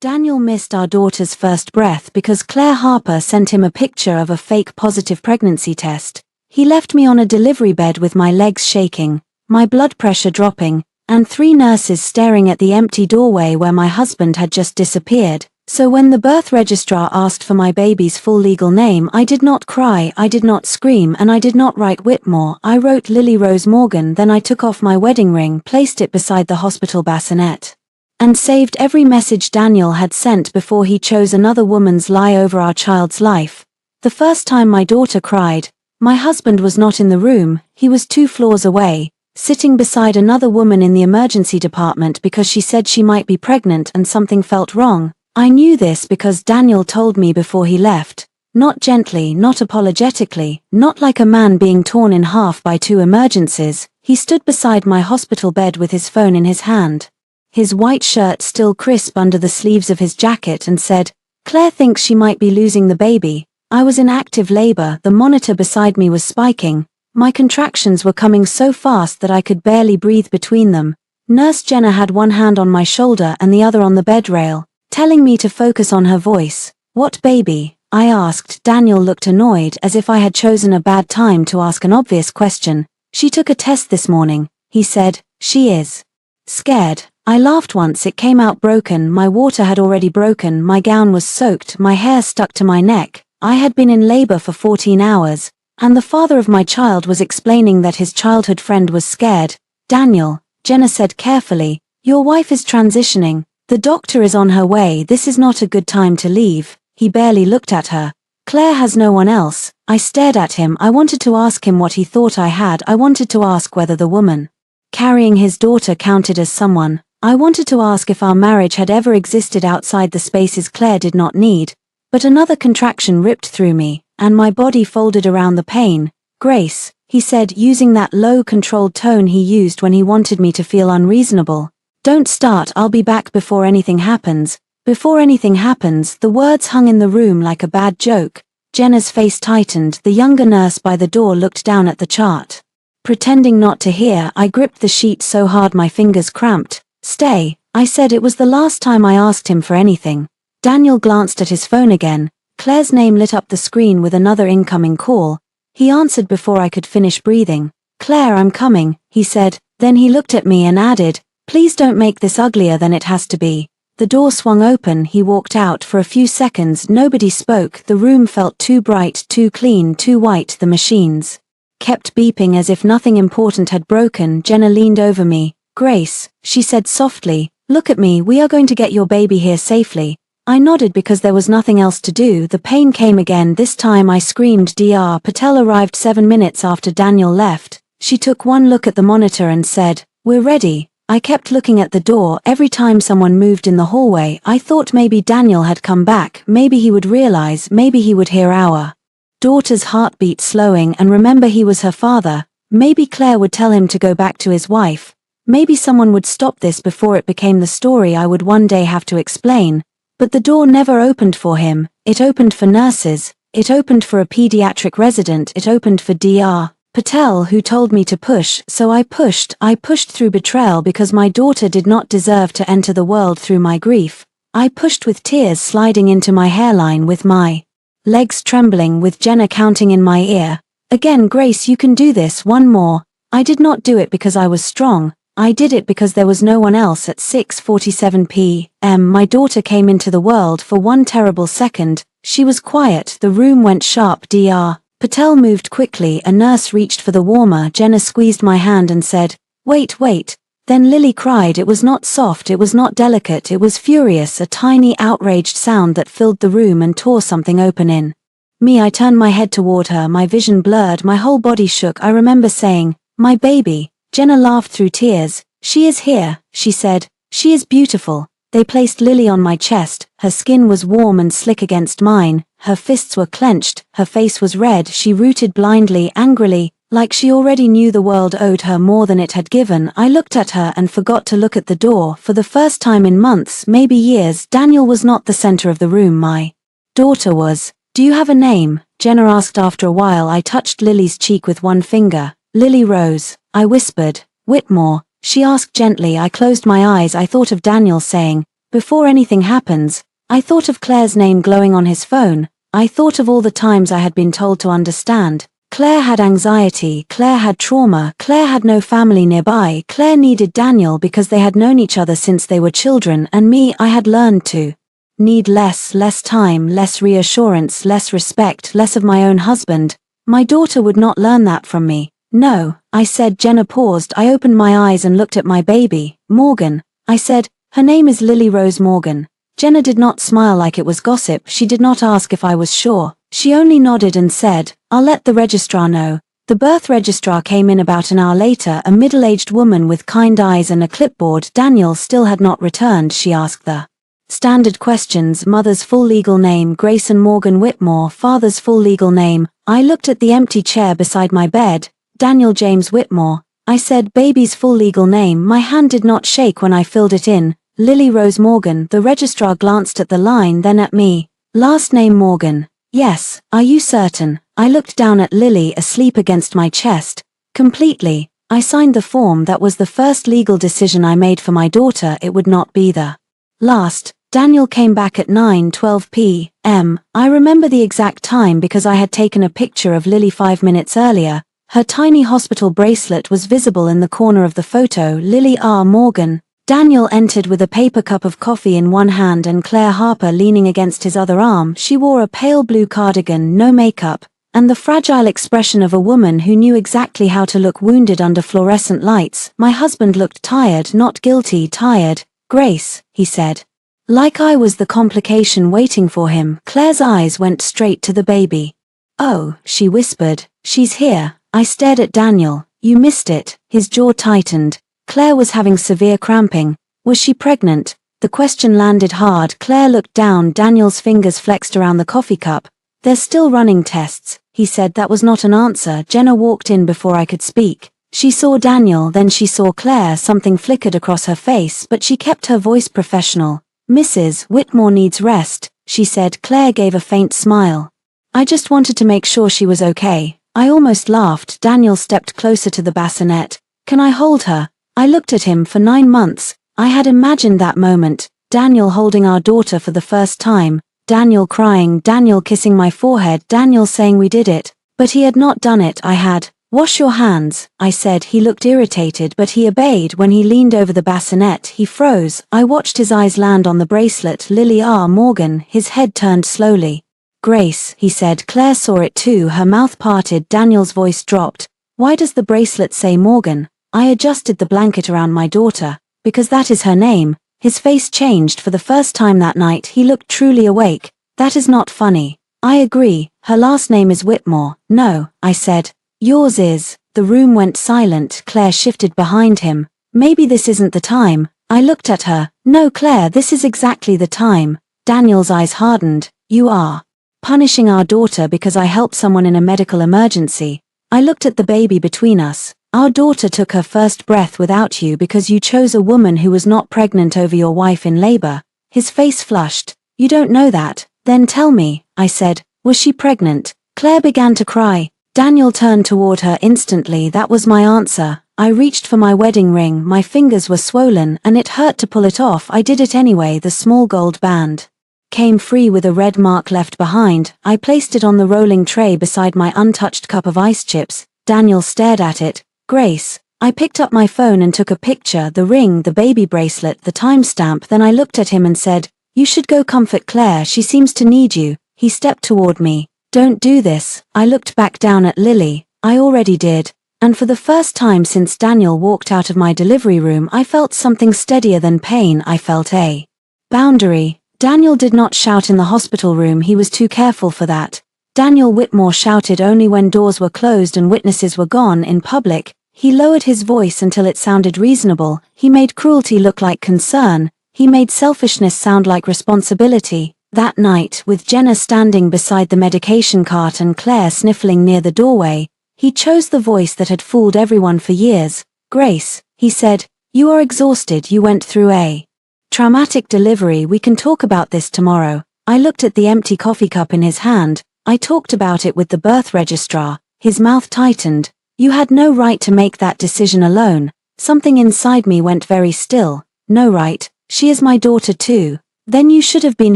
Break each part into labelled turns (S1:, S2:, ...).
S1: Daniel missed our daughter's first breath because Claire Harper sent him a picture of a fake positive pregnancy test. He left me on a delivery bed with my legs shaking, my blood pressure dropping, and 3 nurses staring at the empty doorway where my husband had just disappeared. So when the birth registrar asked for my baby's full legal name, I did not cry, I did not scream, and I did not write Whitmore. I wrote Lily Rose Morgan. Then I took off my wedding ring, placed it beside the hospital bassinet, and saved every message Daniel had sent before he chose another woman's lie over our child's life. The first time my daughter cried, my husband was not in the room, he was 2 floors away, sitting beside another woman in the emergency department because she said she might be pregnant and something felt wrong. I knew this because Daniel told me before he left, not gently, not apologetically, not like a man being torn in half by 2 emergencies. He stood beside my hospital bed with his phone in his hand, his white shirt still crisp under the sleeves of his jacket, and said, "Claire thinks she might be losing the baby." I was in active labor, the monitor beside me was spiking, my contractions were coming so fast that I could barely breathe between them. Nurse Jenna had one hand on my shoulder and the other on the bed rail, telling me to focus on her voice. "What baby?" I asked. Daniel looked annoyed, as if I had chosen a bad time to ask an obvious question. "She took a test this morning," he said. "She is scared." I laughed once. It came out broken, my water had already broken, my gown was soaked, my hair stuck to my neck. I had been in labor for 14 hours, and the father of my child was explaining that his childhood friend was scared. "Daniel," Jenna said carefully, "your wife is transitioning. The doctor is on her way. This is not a good time to leave." He barely looked at her. "Claire has no one else." I stared at him. I wanted to ask him what he thought I had. I wanted to ask whether the woman carrying his daughter counted as someone. I wanted to ask if our marriage had ever existed outside the spaces Claire did not need. But another contraction ripped through me, and my body folded around the pain. "Grace," he said, using that low, controlled tone he used when he wanted me to feel unreasonable. "Don't start. I'll be back before anything happens." Before anything happens, the words hung in the room like a bad joke. Jenna's face tightened. The younger nurse by the door looked down at the chart. Pretending not to hear, I gripped the sheet so hard my fingers cramped. "Stay," I said. It was the last time I asked him for anything. Daniel glanced at his phone again. Claire's name lit up the screen with another incoming call. He answered before I could finish breathing. "Claire, I'm coming," he said. Then he looked at me and added, "Please don't make this uglier than it has to be." The door swung open. He walked out. For a few seconds nobody spoke. The room felt too bright, too clean, too white. The machines kept beeping as if nothing important had broken. Jenna leaned over me. "Grace," she said softly, "look at me. We are going to get your baby here safely." I nodded because there was nothing else to do. The pain came again. This time I screamed. Dr. Patel arrived 7 minutes after Daniel left. She took one look at the monitor and said, "We're ready." I kept looking at the door. Every time someone moved in the hallway, I thought maybe Daniel had come back, maybe he would realize, maybe he would hear our daughter's heartbeat slowing and remember he was her father. Maybe Claire would tell him to go back to his wife. Maybe someone would stop this before it became the story I would one day have to explain. But the door never opened for him. It opened for nurses. It opened for a pediatric resident. It opened for Dr. Patel, who told me to push. So I pushed. I pushed through betrayal because my daughter did not deserve to enter the world through my grief. I pushed with tears sliding into my hairline, with my legs trembling, with Jenna counting in my ear. Again, "Grace, you can do this. One more." I did not do it because I was strong. I did it because there was no one else. At 6:47 p.m. my daughter came into the world. For one terrible second, she was quiet. The room went sharp. Dr. Patel moved quickly. A nurse reached for the warmer. Jenna squeezed my hand and said, "Wait, wait." Then Lily cried. It was not soft, it was not delicate, it was furious, a tiny outraged sound that filled the room and tore something open in me. I turned my head toward her, my vision blurred, my whole body shook. I remember saying, "My baby." Jenna laughed through tears. "She is here," she said. "She is beautiful." They placed Lily on my chest. Her skin was warm and slick against mine. Her fists were clenched. Her face was red. She rooted blindly, angrily, like she already knew the world owed her more than it had given. I looked at her and forgot to look at the door. For the first time in months, maybe years, Daniel was not the center of the room. My daughter was. "Do you have a name?" Jenna asked after a while. I touched Lily's cheek with one finger. "Lily Rose," I whispered. "Whitmore?" she asked gently. I closed my eyes. I thought of Daniel saying, Before anything happens, I thought of Claire's name glowing on his phone. I thought of all the times I had been told to understand. Claire had anxiety, Claire had trauma, Claire had no family nearby, Claire needed Daniel because they had known each other since they were children, and me, I had learned to need less time, less reassurance, less respect, less of my own husband. My daughter would not learn that from me. No, I said. Jenna paused. I opened my eyes and looked at my baby, Morgan. I said, her name is Lily Rose Morgan. Jenna did not smile like it was gossip. She did not ask if I was sure. She only nodded and said, I'll let the registrar know. The birth registrar came in about an hour later, a middle-aged woman with kind eyes and a clipboard. Daniel still had not returned. She asked the standard questions: mother's full legal name, Grayson Morgan Whitmore; father's full legal name. I looked at the empty chair beside my bed. Daniel James Whitmore. I said, baby's full legal name. My hand did not shake when I filled it in. Lily Rose Morgan. The registrar glanced at the line, then at me. Last name Morgan. Yes, are you certain? I looked down at Lily, asleep against my chest. Completely. I signed the form. That was the first legal decision I made for my daughter. It would not be the last. Daniel came back at 9:12 p.m. I remember the exact time because I had taken a picture of Lily 5 minutes earlier. Her tiny hospital bracelet was visible in the corner of the photo. Lily R. Morgan. Daniel entered with a paper cup of coffee in one hand and Claire Harper leaning against his other arm. She wore a pale blue cardigan, no makeup, and the fragile expression of a woman who knew exactly how to look wounded under fluorescent lights. My husband looked tired, not guilty, tired. Grace, he said. Like I was the complication waiting for him. Claire's eyes went straight to the baby. Oh, she whispered. She's here. I stared at Daniel. You missed it. His jaw tightened. Claire was having severe cramping. Was she pregnant? The question landed hard. Claire looked down. Daniel's fingers flexed around the coffee cup. They're still running tests, he said. That was not an answer. Jenna walked in before I could speak. She saw Daniel, then she saw Claire. Something flickered across her face, but she kept her voice professional. Mrs. Whitmore needs rest, she said. Claire gave a faint smile. I just wanted to make sure she was okay. I almost laughed. Daniel stepped closer to the bassinet. Can I hold her? I looked at him. For 9 months, I had imagined that moment. Daniel holding our daughter for the first time. Daniel crying. Daniel kissing my forehead. Daniel saying we did it. But he had not done it. I had. Wash your hands, I said. He looked irritated, but he obeyed. When he leaned over the bassinet, he froze. I watched his eyes land on the bracelet. Lily R. Morgan. His head turned slowly. Grace, he said. Claire saw it too. Her mouth parted. Daniel's voice dropped. Why does the bracelet say Morgan? I adjusted the blanket around my daughter. Because that is her name. His face changed. For the first time that night he looked truly awake. That is not funny. I agree. Her last name is Whitmore. No, I said. Yours is. The room went silent. Claire shifted behind him. Maybe this isn't the time. I looked at her. No, Claire, this is exactly the time. Daniel's eyes hardened. You are punishing our daughter because I helped someone in a medical emergency. I looked at the baby between us. Our daughter took her first breath without you because you chose a woman who was not pregnant over your wife in labor. His face flushed. You don't know that. Then tell me, I said. Was she pregnant? Claire began to cry. Daniel turned toward her instantly. That was my answer. I reached for my wedding ring. My fingers were swollen and it hurt to pull it off. I did it anyway. The small gold band came free with a red mark left behind. I placed it on the rolling tray beside my untouched cup of ice chips. Daniel stared at it. Grace. I picked up my phone and took a picture. The ring, the baby bracelet, the timestamp. Then I looked at him and said, you should go comfort Claire. She seems to need you. He stepped toward me. Don't do this. I looked back down at Lily. I already did. And for the first time since Daniel walked out of my delivery room, I felt something steadier than pain. I felt a boundary. Daniel did not shout in the hospital room. He was too careful for that. Daniel Whitmore shouted only when doors were closed and witnesses were gone. In public, he lowered his voice until it sounded reasonable. He made cruelty look like concern. He made selfishness sound like responsibility. That night, with Jenna standing beside the medication cart and Claire sniffling near the doorway, he chose the voice that had fooled everyone for years. Grace, he said, you are exhausted. You went through a traumatic delivery. We can talk about this tomorrow. I looked at the empty coffee cup in his hand. I talked about it with the birth registrar. His mouth tightened. You had no right to make that decision alone. Something inside me went very still. No right. She is my daughter too. Then you should have been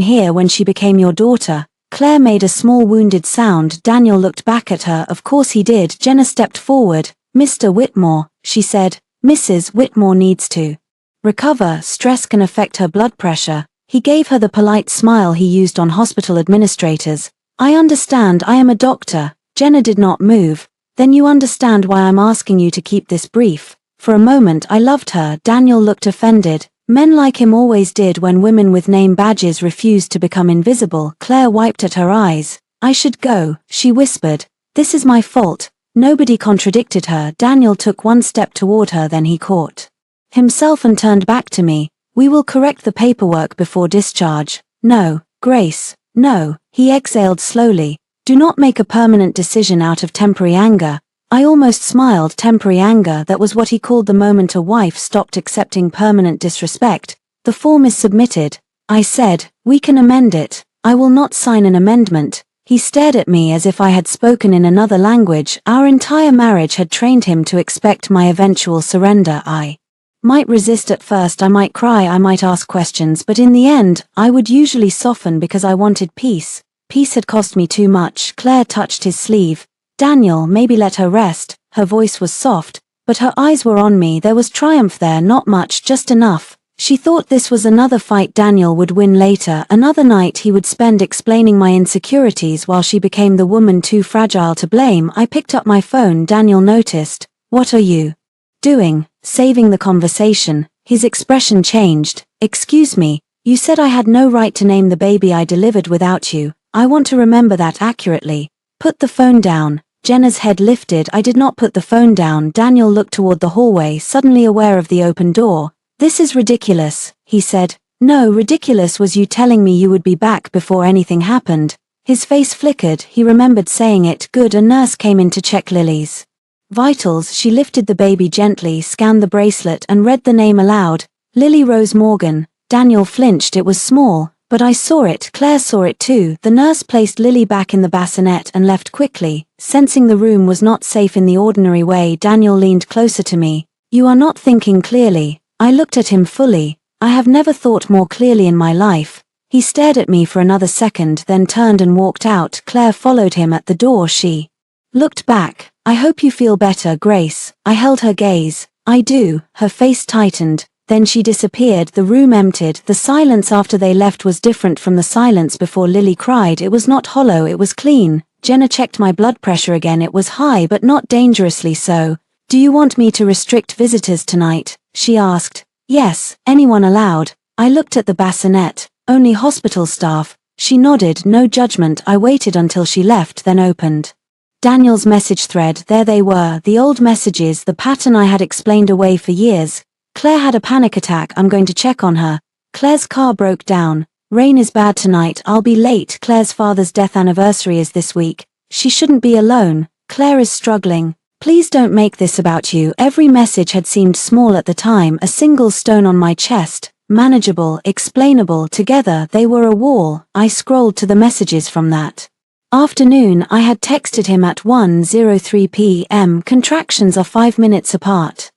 S1: here when she became your daughter. Claire made a small wounded sound. Daniel looked back at her. Of course he did. Jenna stepped forward. Mr. Whitmore, she said. Mrs. Whitmore needs to recover. Stress can affect her blood pressure. He gave her the polite smile he used on hospital administrators. I understand, I am a doctor. Jenna did not move. Then you understand why I'm asking you to keep this brief. For a moment I loved her. Daniel looked offended. Men like him always did when women with name badges refused to become invisible. Claire wiped at her eyes. I should go, she whispered. This is my fault. Nobody contradicted her. Daniel took one step toward her, then he caught himself and turned back to me. We will correct the paperwork before discharge. No, Grace, no, he exhaled slowly. Do not make a permanent decision out of temporary anger. I almost smiled. Temporary anger, that was what he called the moment a wife stopped accepting permanent disrespect. The form is submitted. I said, we can amend it. I will not sign an amendment. He stared at me as if I had spoken in another language. Our entire marriage had trained him to expect my eventual surrender. I might resist at first, I might cry, I might ask questions, but in the end, I would usually soften because I wanted peace. Peace had cost me too much. Claire touched his sleeve. Daniel, maybe let her rest. Her voice was soft, but her eyes were on me. There was triumph there, not much, just enough. She thought this was another fight Daniel would win later, another night he would spend explaining my insecurities while she became the woman too fragile to blame. I picked up my phone. Daniel noticed. What are you doing? Saving the conversation. His expression changed. Excuse me, you said I had no right to name the baby I delivered without you. I want to remember that accurately. Put the phone down. Jenna's head lifted. I did not put the phone down. Daniel looked toward the hallway, suddenly aware of the open door. This is ridiculous, he said. No, ridiculous was you telling me you would be back before anything happened. His face flickered. He remembered saying it. Good. A nurse came in to check Lily's vitals. She lifted the baby gently, scanned the bracelet, and read the name aloud. Lily Rose Morgan. Daniel flinched. It was small, but I saw it. Claire saw it too. The nurse placed Lily back in the bassinet and left quickly. Sensing the room was not safe in the ordinary way, Daniel leaned closer to me. You are not thinking clearly. I looked at him fully. I have never thought more clearly in my life. He stared at me for another second, then turned and walked out. Claire followed him. At the door she looked back. I hope you feel better, Grace. I held her gaze. I do. Her face tightened. Then she disappeared. The room emptied. The silence after they left was different from the silence before Lily cried. It was not hollow, it was clean. Jenna checked my blood pressure again. It was high, but not dangerously so. Do you want me to restrict visitors tonight? She asked. Yes, anyone allowed. I looked at the bassinet. Only hospital staff. She nodded. No judgment. I waited until she left, then opened Daniel's message thread. There they were, the old messages, the pattern I had explained away for years. Claire had a panic attack. I'm going to check on her. Claire's car broke down. Rain is bad tonight. I'll be late. Claire's father's death anniversary is this week. She shouldn't be alone. Claire is struggling. Please don't make this about you. Every message had seemed small at the time, a single stone on my chest. Manageable, explainable, together they were a wall. I scrolled to the messages from that afternoon. I had texted him at 1:03 p.m. Contractions are 5 minutes apart.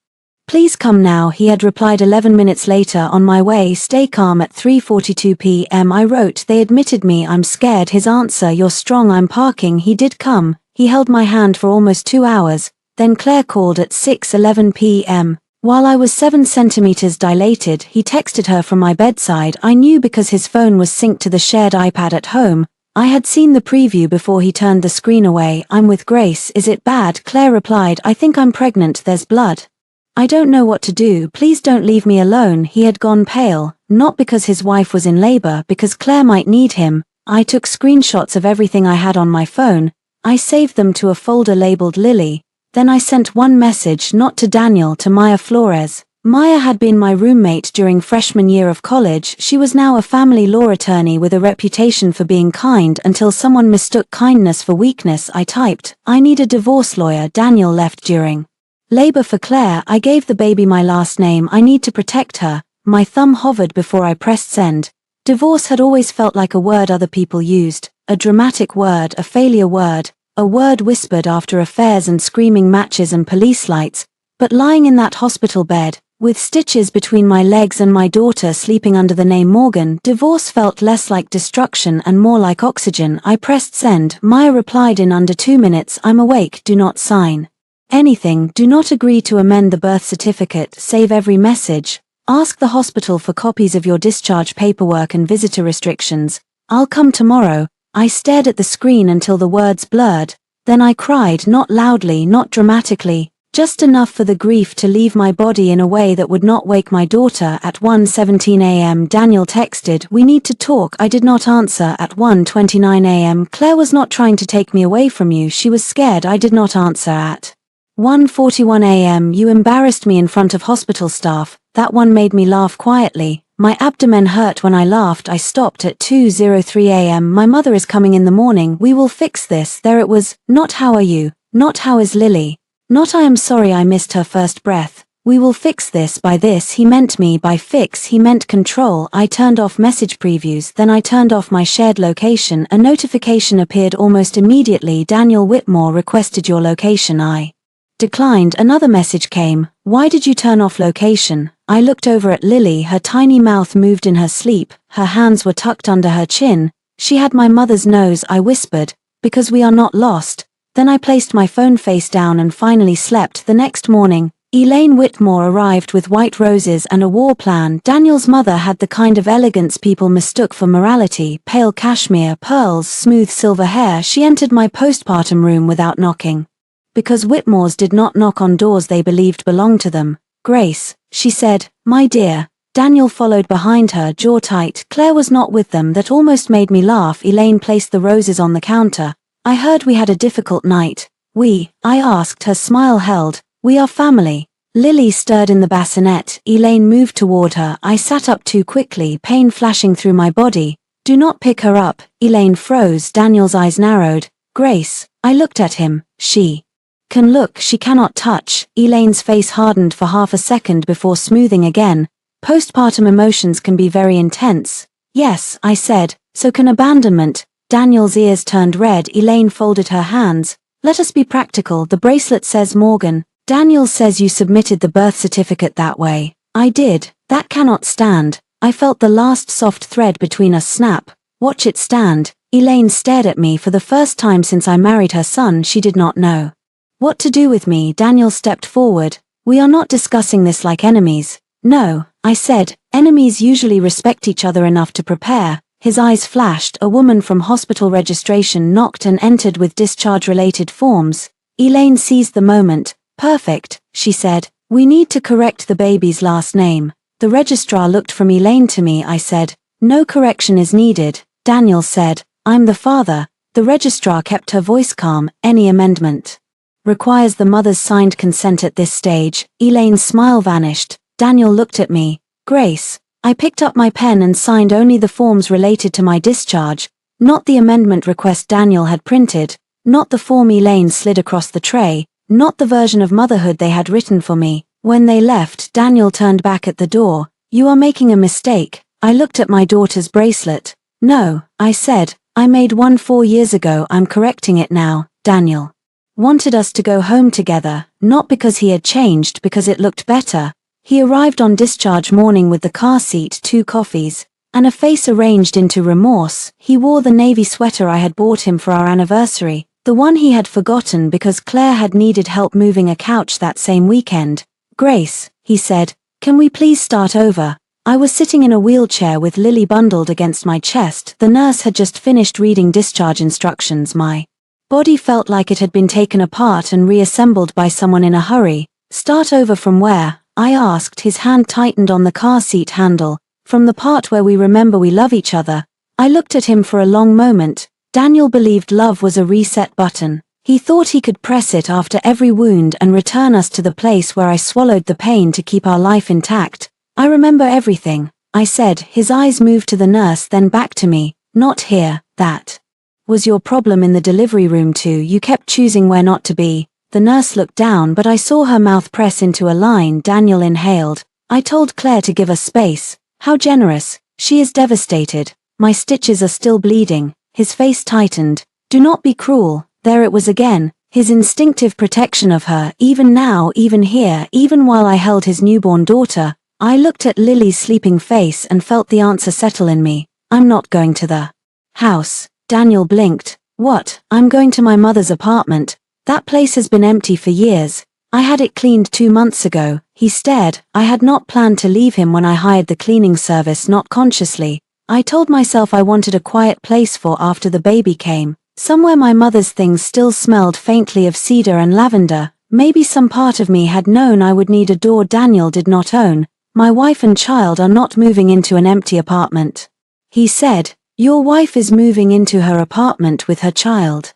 S1: Please come now, he had replied 11 minutes later. On my way, stay calm. At 3:42 p.m. I wrote, they admitted me, I'm scared. His answer, you're strong, I'm parking. He did come. He held my hand for almost 2 hours. Then Claire called at 6:11 p.m. While I was 7 centimeters dilated, he texted her from my bedside. I knew because his phone was synced to the shared iPad at home. I had seen the preview before he turned the screen away. I'm with Grace. Is it bad? Claire replied, I think I'm pregnant. There's blood. I don't know what to do. Please don't leave me alone. He had gone pale, not because his wife was in labor, because Claire might need him. I took screenshots of everything I had on my phone. I saved them to a folder labeled Lily. Then I sent one message, not to Daniel, to Maya Flores. Maya had been my roommate during freshman year of college. She was now a family law attorney with a reputation for being kind until someone mistook kindness for weakness. I typed, I need a divorce lawyer. Daniel left during labor for Claire. I gave the baby my last name. I need to protect her. My thumb hovered before I pressed send. Divorce had always felt like a word other people used, a dramatic word, a failure word, a word whispered after affairs and screaming matches and police lights. But lying in that hospital bed, With stitches between my legs and my daughter sleeping under the name Morgan, divorce felt less like destruction and more like oxygen. I pressed send. Maya replied in under 2 minutes, I'm awake, do not sign anything, do not agree to amend the birth certificate, save every message, ask the hospital for copies of your discharge paperwork and visitor restrictions, I'll come tomorrow. I stared at the screen until the words blurred, then I cried, not loudly, not dramatically, just enough for the grief to leave my body in a way that would not wake my daughter. At 1:17 a.m. Daniel texted, we need to talk. I did not answer. At 1:29 a.m. Claire was not trying to take me away from you, she was scared. I did not answer. At 1:41 a.m. you embarrassed me in front of hospital staff. That one made me laugh quietly. My abdomen hurt when I laughed. I stopped. At 2:03 a.m. my mother is coming in the morning. We will fix this. There it was. Not how are you? Not how is Lily? Not I am sorry I missed her first breath. We will fix this. By this he meant me. By fix he meant control. I turned off message previews, then I turned off my shared location. A notification appeared almost immediately. Daniel Whitmore requested your location. I declined. Another message came. Why did you turn off location? I looked over at Lily. Her tiny mouth moved in her sleep. Her hands were tucked under her chin. She had my mother's nose. I whispered, because we are not lost. Then I placed my phone face down and finally slept. The next morning, Elaine Whitmore arrived with white roses and a war plan. Daniel's mother had the kind of elegance people mistook for morality, pale cashmere, pearls, smooth silver hair. She entered my postpartum room without knocking. Because Whitmores did not knock on doors they believed belonged to them. Grace, she said, my dear. Daniel followed behind her, jaw tight. Claire was not with them. That almost made me laugh. Elaine placed the roses on the counter. I heard we had a difficult night. I asked. Her smile held. We are family. Lily stirred in the bassinet. Elaine moved toward her. I sat up too quickly, pain flashing through my body. Do not pick her up. Elaine froze. Daniel's eyes narrowed. Grace. I looked at him. She can look, she cannot touch. Elaine's face hardened for half a second before smoothing again. Postpartum emotions can be very intense. Yes, I said, so can abandonment. Daniel's ears turned red. Elaine folded her hands. Let us be practical. The bracelet says Morgan. Daniel says you submitted the birth certificate that way. I did. That cannot stand. I felt the last soft thread between us snap. Watch it stand. Elaine stared at me. For the first time since I married her son, she did not know what to do with me. Daniel stepped forward. We are not discussing this like enemies. No, I said. Enemies usually respect each other enough to prepare. His eyes flashed. A woman from hospital registration knocked and entered with discharge-related forms. Elaine seized the moment. Perfect, she said. We need to correct the baby's last name. The registrar looked from Elaine to me. I said, no correction is needed. Daniel said, I'm the father. The registrar kept her voice calm. Any amendment requires the mother's signed consent at this stage. Elaine's smile vanished. Daniel looked at me. Grace. I picked up my pen and signed only the forms related to my discharge, not the amendment request Daniel had printed, not the form Elaine slid across the tray, not the version of motherhood they had written for me. When they left, Daniel turned back at the door. You are making a mistake. I looked at my daughter's bracelet. No, I said, I made one 4 years ago. I'm correcting it now. Daniel wanted us to go home together, not because he had changed, because it looked better. He arrived on discharge morning with the car seat, 2 coffees, and a face arranged into remorse. He wore the navy sweater I had bought him for our anniversary, the one he had forgotten because Claire had needed help moving a couch that same weekend. Grace, he said, can we please start over? I was sitting in a wheelchair with Lily bundled against my chest. The nurse had just finished reading discharge instructions. My body felt like it had been taken apart and reassembled by someone in a hurry. Start over from where? I asked. His hand tightened on the car seat handle. From the part where we remember we love each other. I looked at him for a long moment. Daniel believed love was a reset button. He thought he could press it after every wound and return us to the place where I swallowed the pain to keep our life intact. I remember everything, I said. His eyes moved to the nurse, then back to me. Not here. That was your problem in the delivery room too. You kept choosing where not to be. The nurse looked down, but I saw her mouth press into a line. Daniel inhaled. I told Claire to give us space. How generous. She is devastated. My stitches are still bleeding. His face tightened. Do not be cruel. There it was again. His instinctive protection of her, even now, even here, even while I held his newborn daughter. I looked at Lily's sleeping face and felt the answer settle in me. I'm not going to the house. Daniel blinked. What? I'm going to my mother's apartment. That place has been empty for years. I had it cleaned 2 months ago. He stared. I had not planned to leave him when I hired the cleaning service, not consciously. I told myself I wanted a quiet place for after the baby came. Somewhere my mother's things still smelled faintly of cedar and lavender. Maybe some part of me had known I would need a door Daniel did not own. My wife and child are not moving into an empty apartment. He said, your wife is moving into her apartment with her child.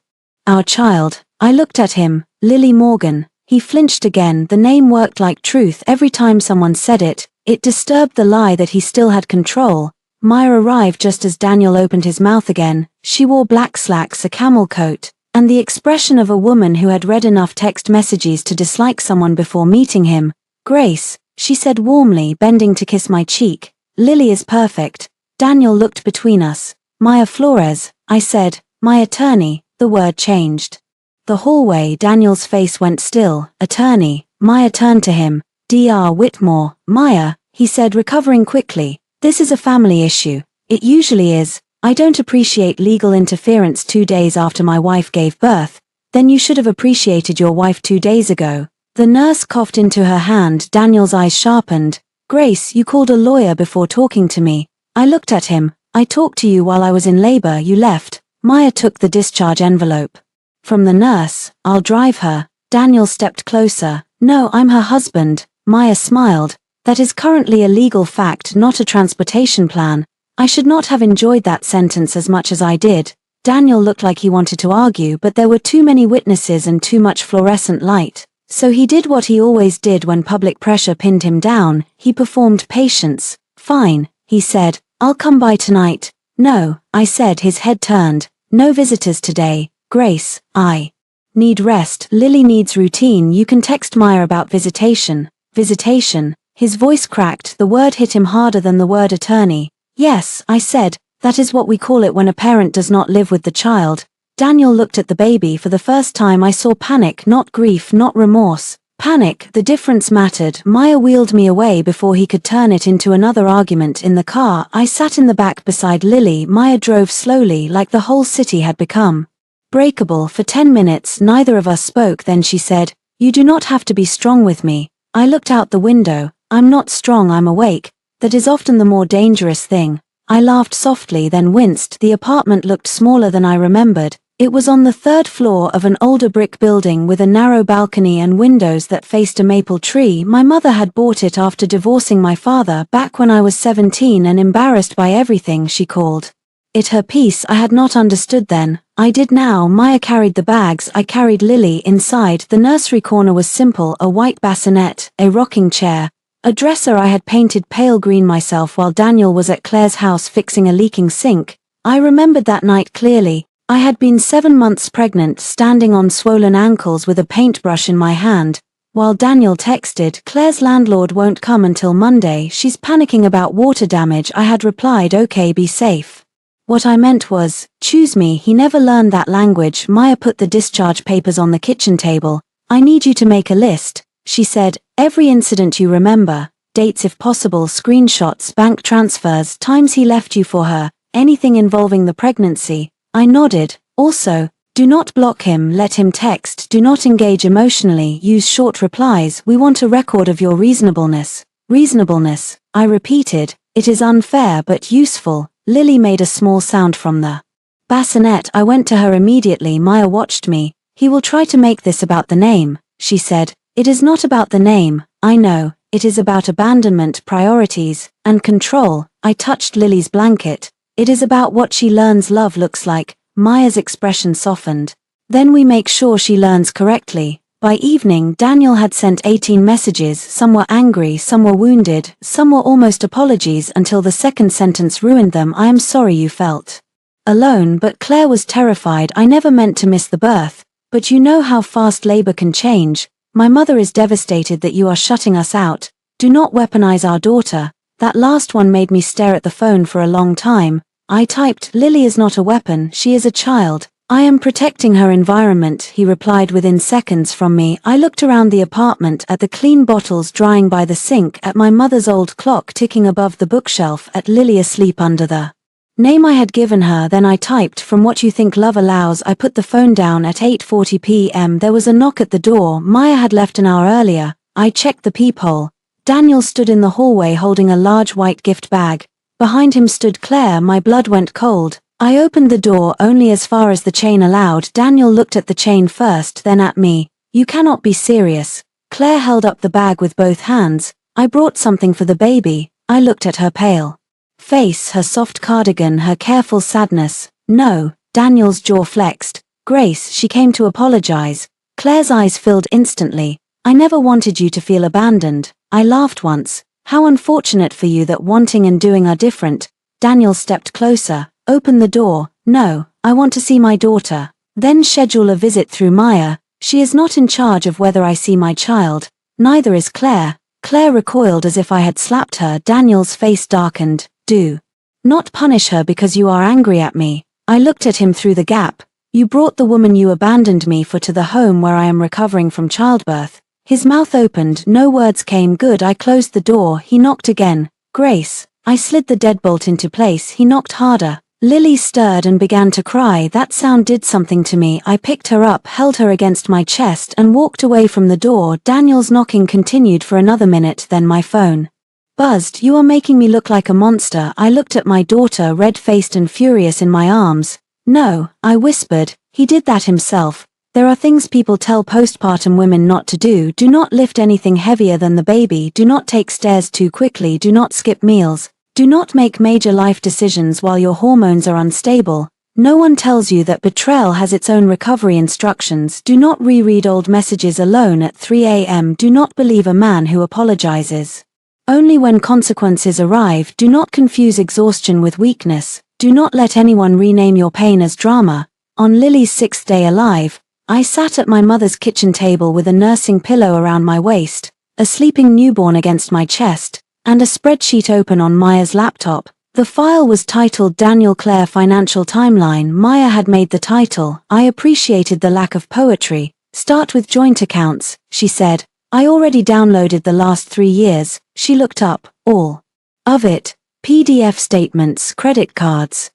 S1: Our child. I looked at him. Lily Morgan. He flinched again. The name worked like truth every time someone said it. It disturbed the lie that he still had control. Maya arrived just as Daniel opened his mouth again. She wore black slacks, a camel coat, and the expression of a woman who had read enough text messages to dislike someone before meeting him. Grace, she said warmly, bending to kiss my cheek. Lily is perfect. Daniel looked between us. Maya Flores, I said. My attorney. The word changed. The hallway. Daniel's face went still. Attorney. Maya turned to him. Dr. Whitmore. Maya, he said, recovering quickly. This is a family issue. It usually is. I don't appreciate legal interference 2 days after my wife gave birth. Then you should have appreciated your wife 2 days ago. The nurse coughed into her hand. Daniel's eyes sharpened. Grace, you called a lawyer before talking to me. I looked at him. I talked to you while I was in labor. You left. Maya took the discharge envelope from the nurse. I'll drive her. Daniel stepped closer. No, I'm her husband. Maya smiled. That is currently a legal fact, not a transportation plan. I should not have enjoyed that sentence as much as I did. Daniel looked like he wanted to argue, but there were too many witnesses and too much fluorescent light. So he did what he always did when public pressure pinned him down. He performed patience. Fine, he said. I'll come by tonight. No, I said, his head turned. No visitors today. Grace, I need rest. Lily needs routine. You can text Maya about visitation. Visitation. His voice cracked. The word hit him harder than the word attorney. Yes, I said, that is what we call it when a parent does not live with the child. Daniel looked at the baby. For the first time I saw panic, not grief, not remorse. Panic. The difference mattered. Maya wheeled me away before he could turn it into another argument. In the car, I sat in the back beside Lily. Maya drove slowly, like the whole city had become breakable. For 10 minutes neither of us spoke. Then she said, you do not have to be strong with me. I looked out the window. I'm not strong, I'm awake. That is often the more dangerous thing. I laughed softly, then winced. The apartment looked smaller than I remembered. It was on the 3rd floor of an older brick building with a narrow balcony and windows that faced a maple tree. My mother had bought it after divorcing my father back when I was 17 and embarrassed by everything she called it her piece. I had not understood then. I did now. Maya carried the bags. I carried Lily inside. The nursery corner was simple, a white bassinet, a rocking chair, a dresser I had painted pale green myself while Daniel was at Claire's house fixing a leaking sink. I remembered that night clearly. I had been 7 months pregnant, standing on swollen ankles with a paintbrush in my hand, while Daniel texted, Claire's landlord won't come until Monday, she's panicking about water damage. I had replied, okay, be safe. What I meant was, choose me. He never learned that language. Maya put the discharge papers on the kitchen table. I need you to make a list, she said. Every incident you remember, dates if possible, screenshots, bank transfers, times he left you for her, anything involving the pregnancy. I nodded. Also, do not block him, let him text, do not engage emotionally, use short replies. We want a record of your reasonableness. Reasonableness, I repeated. It is unfair but useful. Lily made a small sound from the bassinet. I went to her immediately. Maya watched me. He will try to make this about the name, she said. It is not about the name, I know. It is about abandonment, priorities, and control. I touched Lily's blanket. It is about what she learns love looks like. Maya's expression softened. Then we make sure she learns correctly. By evening, Daniel had sent 18 messages. Some were angry, some were wounded, some were almost apologies until the second sentence ruined them. I am sorry you felt alone, but Claire was terrified. I never meant to miss the birth. But you know how fast labor can change. My mother is devastated that you are shutting us out. Do not weaponize our daughter. That last one made me stare at the phone for a long time. I typed, Lily is not a weapon, she is a child. I am protecting her environment, he replied within seconds from me. I looked around the apartment at the clean bottles drying by the sink, at my mother's old clock ticking above the bookshelf, at Lily asleep under the name I had given her. Then I typed, "From what you think love allows." I put the phone down at 8:40 p.m. There was a knock at the door. Maya had left an hour earlier. I checked the peephole. Daniel stood in the hallway holding a large white gift bag. Behind him stood Claire. My blood went cold. I opened the door only as far as the chain allowed. Daniel looked at the chain first, then at me. "You cannot be serious." Claire held up the bag with both hands. "I brought something for the baby." I looked at her pale face, her soft cardigan, her careful sadness. "No." Daniel's jaw flexed. "Grace, she came to apologize." Claire's eyes filled instantly. "I never wanted you to feel abandoned." I laughed once. "How unfortunate for you that wanting and doing are different." Daniel stepped closer. "Open the door." "No, I want to see my daughter." "Then schedule a visit through Maya." "She is not in charge of whether I see my child." "Neither is Claire." Claire recoiled as if I had slapped her. Daniel's face darkened. "Do not punish her because you are angry at me." I looked at him through the gap. "You brought the woman you abandoned me for to the home where I am recovering from childbirth." His mouth opened, no words came. "Good." I closed the door. He knocked again. "Grace." I slid the deadbolt into place. He knocked harder. Lily stirred and began to cry. That sound did something to me. I picked her up, held her against my chest, and walked away from the door. Daniel's knocking continued for another minute, then my phone buzzed. "You are making me look like a monster." I looked at my daughter, red-faced and furious, in my arms. "No," I whispered. "He did that himself. There are things people tell postpartum women not to do. Do not lift anything heavier than the baby. Do not take stairs too quickly. Do not skip meals. Do not make major life decisions while your hormones are unstable. No one tells you that betrayal has its own recovery instructions. Do not reread old messages alone at 3 a.m. Do not believe a man who apologizes only when consequences arrive. Do not confuse exhaustion with weakness. Do not let anyone rename your pain as drama." On Lily's 6th day alive, I sat at my mother's kitchen table with a nursing pillow around my waist, a sleeping newborn against my chest, and a spreadsheet open on Maya's laptop. The file was titled Daniel Claire Financial Timeline. Maya had made the title. I appreciated the lack of poetry. "Start with joint accounts," she said. I already downloaded the last 3 years. She looked up. "All of it." PDF statements, credit cards,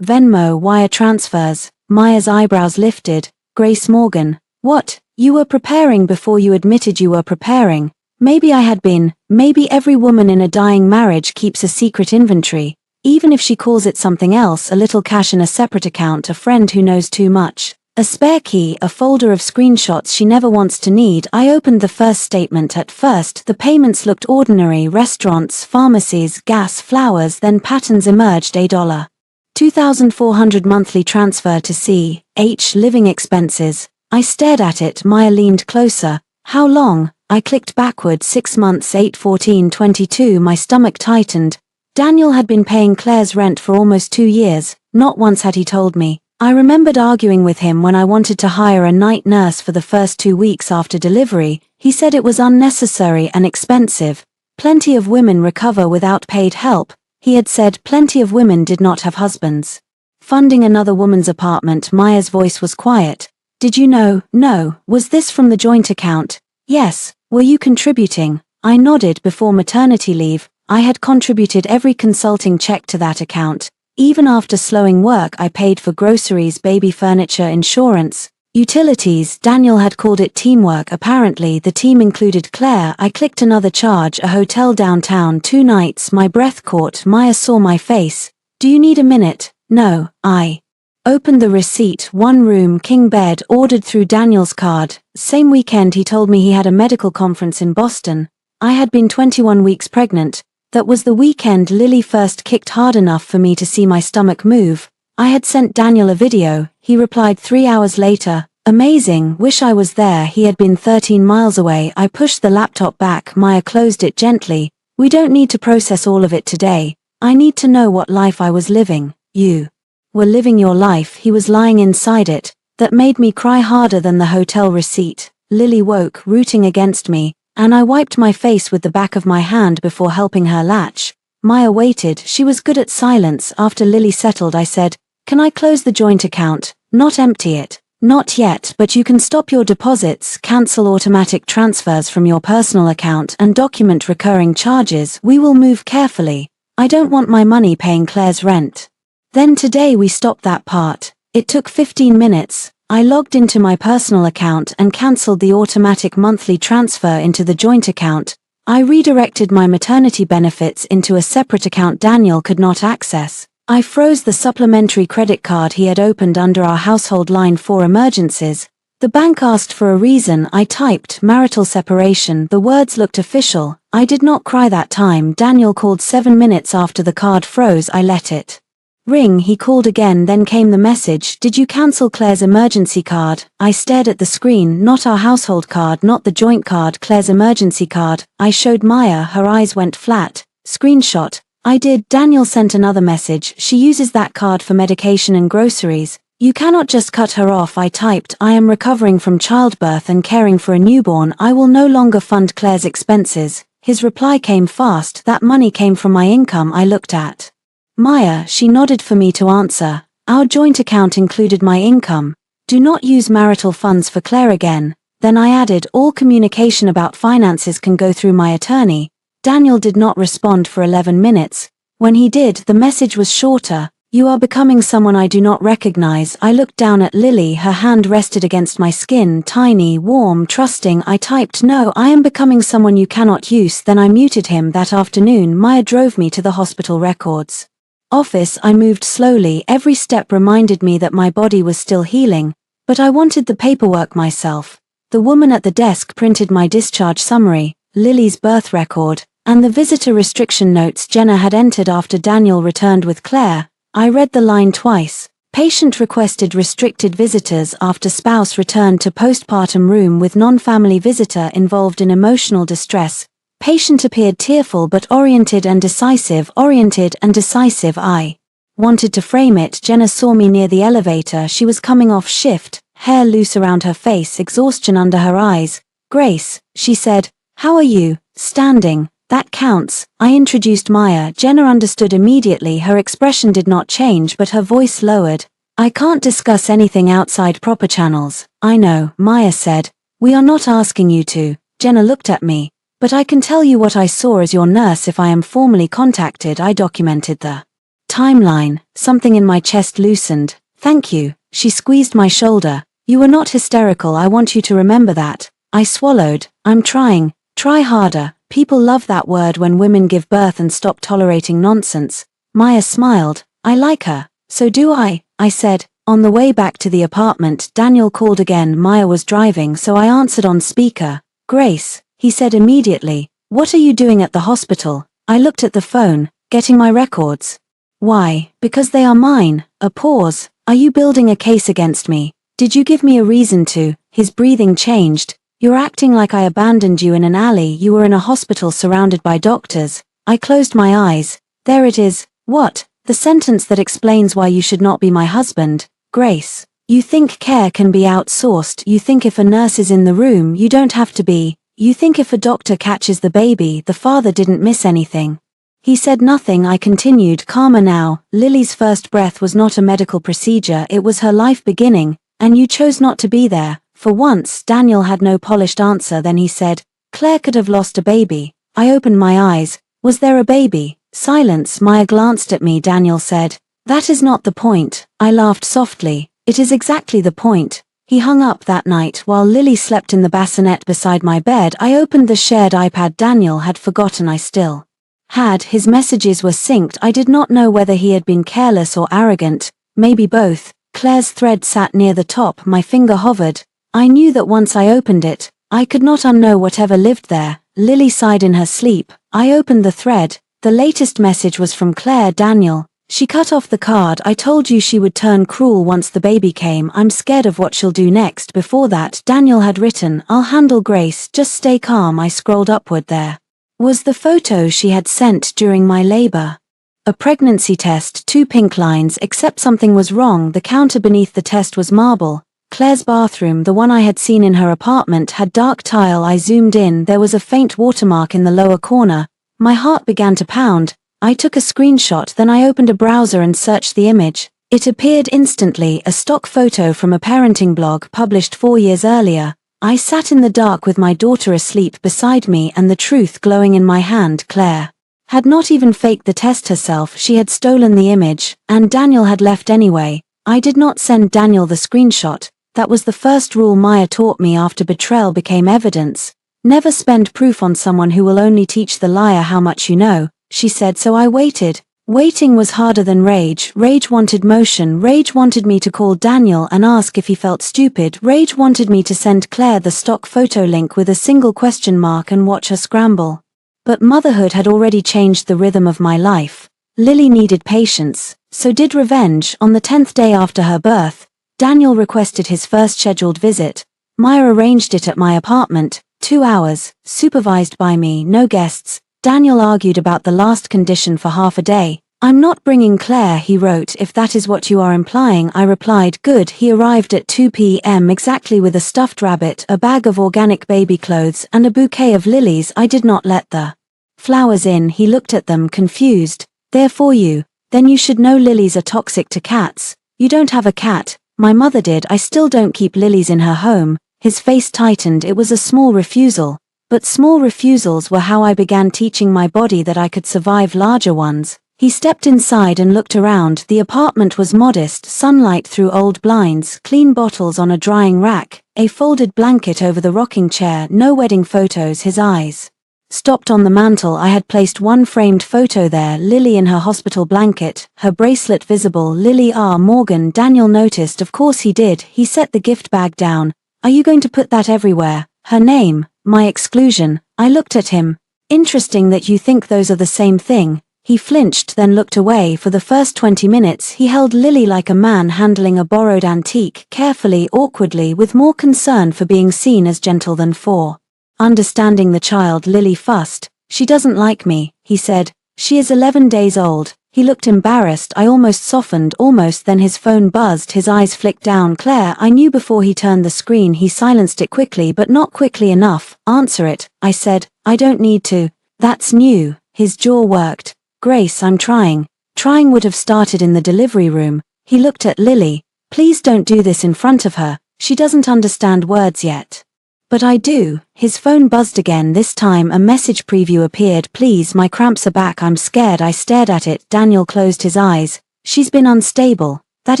S1: Venmo, wire transfers. Maya's eyebrows lifted. "Grace Morgan, what? You were preparing before you admitted you were preparing." Maybe I had been. Maybe every woman in a dying marriage keeps a secret inventory. Even if she calls it something else, a little cash in a separate account, a friend who knows too much, a spare key, a folder of screenshots she never wants to need. I opened the first statement. At first, the payments looked ordinary: restaurants, pharmacies, gas, flowers. Then patterns emerged. $2,400 monthly transfer to C.H. living expenses. I stared at it. Maya leaned closer. "How long?" I clicked backward. 6 months. 8/14/22. My stomach tightened. Daniel had been paying Claire's rent for almost 2 years. Not once had he told me. I remembered arguing with him when I wanted to hire a night nurse for the first 2 weeks after delivery. He said it was unnecessary and expensive. Plenty of women recover without paid help. He had said plenty of women did not have husbands funding another woman's apartment. Maya's voice was quiet. "Did you know?" "No." "Was this from the joint account?" "Yes." "Were you contributing?" I nodded. "Before maternity leave, I had contributed every consulting check to that account. Even after slowing work, I paid for groceries, baby furniture, insurance, utilities." Daniel had called it teamwork. Apparently, the team included Claire. I clicked another charge: a hotel downtown, 2 nights. My breath caught. Maya saw my face. "Do you need a minute?" "No." I opened the receipt. 1 room, king bed, ordered through Daniel's card. Same weekend he told me he had a medical conference in Boston. I had been 21 weeks pregnant. That was the weekend Lily first kicked hard enough for me to see my stomach move. I had sent Daniel a video. He replied 3 hours later, "Amazing, wish I was there." He had been 13 miles away. I pushed the laptop back. Maya closed it gently. "We don't need to process all of it today. I need to know what life I was living." "You were living your life." He was lying inside it. That made me cry harder than the hotel receipt. Lily woke, rooting against me, and I wiped my face with the back of my hand before helping her latch. Maya waited. She was good at silence. After Lily settled, I said, "Can I close the joint account?" Not empty it. Not yet, but you can stop your deposits, cancel automatic transfers from your personal account and document recurring charges. We will move carefully. I don't want my money paying Claire's rent. Then today we stopped that part. It took 15 minutes. I logged into my personal account and cancelled the automatic monthly transfer into the joint account. I redirected my maternity benefits into a separate account Daniel could not access. I froze the supplementary credit card he had opened under our household line for emergencies. The bank asked for a reason. I typed marital separation. The words looked official. I did not cry that time. Daniel called 7 minutes after the card froze. I let it ring. He called again, then came the message, "Did you cancel Claire's emergency card?" I stared at the screen. Not our household card, not the joint card, Claire's emergency card. I showed Maya. Her eyes went flat. Screenshot. I did. Daniel sent another message. "She uses that card for medication and groceries. You cannot just cut her off." I typed, "I am recovering from childbirth and caring for a newborn. I will no longer fund Claire's expenses." His reply came fast. "That money came from my income." I looked at Maya. She nodded for me to answer. "Our joint account included my income. Do not use marital funds for Claire again." Then I added, "All communication about finances can go through my attorney." Daniel did not respond for 11 minutes. When he did, the message was shorter. "You are becoming someone I do not recognize." I looked down at Lily. Her hand rested against my skin, tiny, warm, trusting. I typed, "No, I am becoming someone you cannot use." Then I muted him. That afternoon, Maya drove me to the hospital records office. I moved slowly. Every step reminded me that my body was still healing, but I wanted the paperwork myself. The woman at the desk printed my discharge summary, Lily's birth record, and the visitor restriction notes Jenna had entered after Daniel returned with Claire. I read the line twice. Patient requested restricted visitors after spouse returned to postpartum room with non-family visitor involved in emotional distress. Patient appeared tearful but oriented and decisive. I wanted to frame it. Jenna saw me near the elevator. She was coming off shift, hair loose around her face, exhaustion under her eyes. "Grace," she said, "how are you?" "Standing. That counts." I introduced Maya. Jenna understood immediately. Her expression did not change but her voice lowered. "I can't discuss anything outside proper channels." "I know," Maya said. "We are not asking you to." Jenna looked at me. "But I can tell you what I saw as your nurse if I am formally contacted." I documented the timeline. Something in my chest loosened. "Thank you." She squeezed my shoulder. "You were not hysterical. I want you to remember that." I swallowed. "I'm trying. Try harder." People love that word when women give birth and stop tolerating nonsense. Maya smiled. "I like her. So do I," I said. On the way back to the apartment, Daniel called again. Maya was driving, so I answered on speaker. "Grace," he said immediately. "What are you doing at the hospital?" I looked at the phone. "Getting my records." "Why?" "Because they are mine." A pause. "Are you building a case against me? Did you give me a reason to?" His breathing changed. "You're acting like I abandoned you in an alley. You were in a hospital surrounded by doctors." I closed my eyes. "There it is." "What?" "The sentence that explains why you should not be my husband." "Grace, you think care can be outsourced. You think if a nurse is in the room, you don't have to be. You think if a doctor catches the baby, the father didn't miss anything." He said nothing. I continued, calmer now. "Lily's first breath was not a medical procedure. It was her life beginning, and you chose not to be there." For once, Daniel had no polished answer. Then he said, "Claire could have lost a baby." I opened my eyes. "Was there a baby?" Silence. Maya glanced at me. Daniel said, "That is not the point." I laughed softly. "It is exactly the point." He hung up that night while Lily slept in the bassinet beside my bed. I opened the shared iPad Daniel had forgotten I still had. His messages were synced. I did not know whether he had been careless or arrogant, maybe both. Claire's thread sat near the top. My finger hovered. I knew that once I opened it, I could not unknow whatever lived there. Lily sighed in her sleep. I opened the thread. The latest message was from Claire. "Daniel, she cut off the card. I told you she would turn cruel once the baby came. I'm scared of what she'll do next." Before that, Daniel had written, "I'll handle Grace. Just stay calm." I scrolled upward. There was the photo she had sent during my labor. A pregnancy test, 2 pink lines, except something was wrong. The counter beneath the test was marble. Claire's bathroom, the one I had seen in her apartment, had dark tile. I zoomed in. There was a faint watermark in the lower corner. My heart began to pound. I took a screenshot. Then I opened a browser and searched the image. It appeared instantly, a stock photo from a parenting blog published 4 years earlier. I sat in the dark with my daughter asleep beside me and the truth glowing in my hand. Claire had not even faked the test herself, she had stolen the image, and Daniel had left anyway. I did not send Daniel the screenshot. That was the first rule Maya taught me after betrayal became evidence. Never spend proof on someone who will only teach the liar how much you know, she said, so I waited. Waiting was harder than rage. Rage wanted motion. Rage wanted me to call Daniel and ask if he felt stupid. Rage wanted me to send Claire the stock photo link with a single question mark and watch her scramble. But motherhood had already changed the rhythm of my life. Lily needed patience. So did revenge. On the 10th day after her birth, Daniel requested his first scheduled visit. Maya arranged it at my apartment, 2 hours, supervised by me, no guests. Daniel argued about the last condition for half a day. I'm not bringing Claire, he wrote. If that is what you are implying, I replied. Good. He arrived at 2 p.m. exactly with a stuffed rabbit, a bag of organic baby clothes, and a bouquet of lilies. I did not let the flowers in. He looked at them, confused. They're for you. Then you should know lilies are toxic to cats. You don't have a cat. My mother did. I still don't keep lilies in her home. His face tightened. It was a small refusal. But small refusals were how I began teaching my body that I could survive larger ones. He stepped inside and looked around. The apartment was modest, sunlight through old blinds, clean bottles on a drying rack, a folded blanket over the rocking chair, no wedding photos. His eyes stopped on the mantel. I had placed one framed photo there, Lily in her hospital blanket, her bracelet visible. Lily R. Morgan. Daniel noticed. Of course he did. He set the gift bag down. Are you going to put that everywhere? Her name. My exclusion. I looked at him. Interesting that you think those are the same thing. He flinched, then looked away. For the first 20 minutes he held Lily like a man handling a borrowed antique, carefully, awkwardly, with more concern for being seen as gentle than for understanding the child. Lily fussed. She doesn't like me, he said. She is 11 days old. He looked embarrassed. I almost softened, almost. Then his phone buzzed. His eyes flicked down. Claire. I knew before he turned the screen. He silenced it quickly, but not quickly enough. Answer it, I said. I don't need to. That's new. His jaw worked. Grace, I'm trying. Trying would have started in the delivery room. He looked at Lily. Please don't do this in front of her. She doesn't understand words yet. But I do. His phone buzzed again. This time a message preview appeared. Please, my cramps are back. I'm scared. I stared at it. Daniel closed his eyes. She's been unstable. That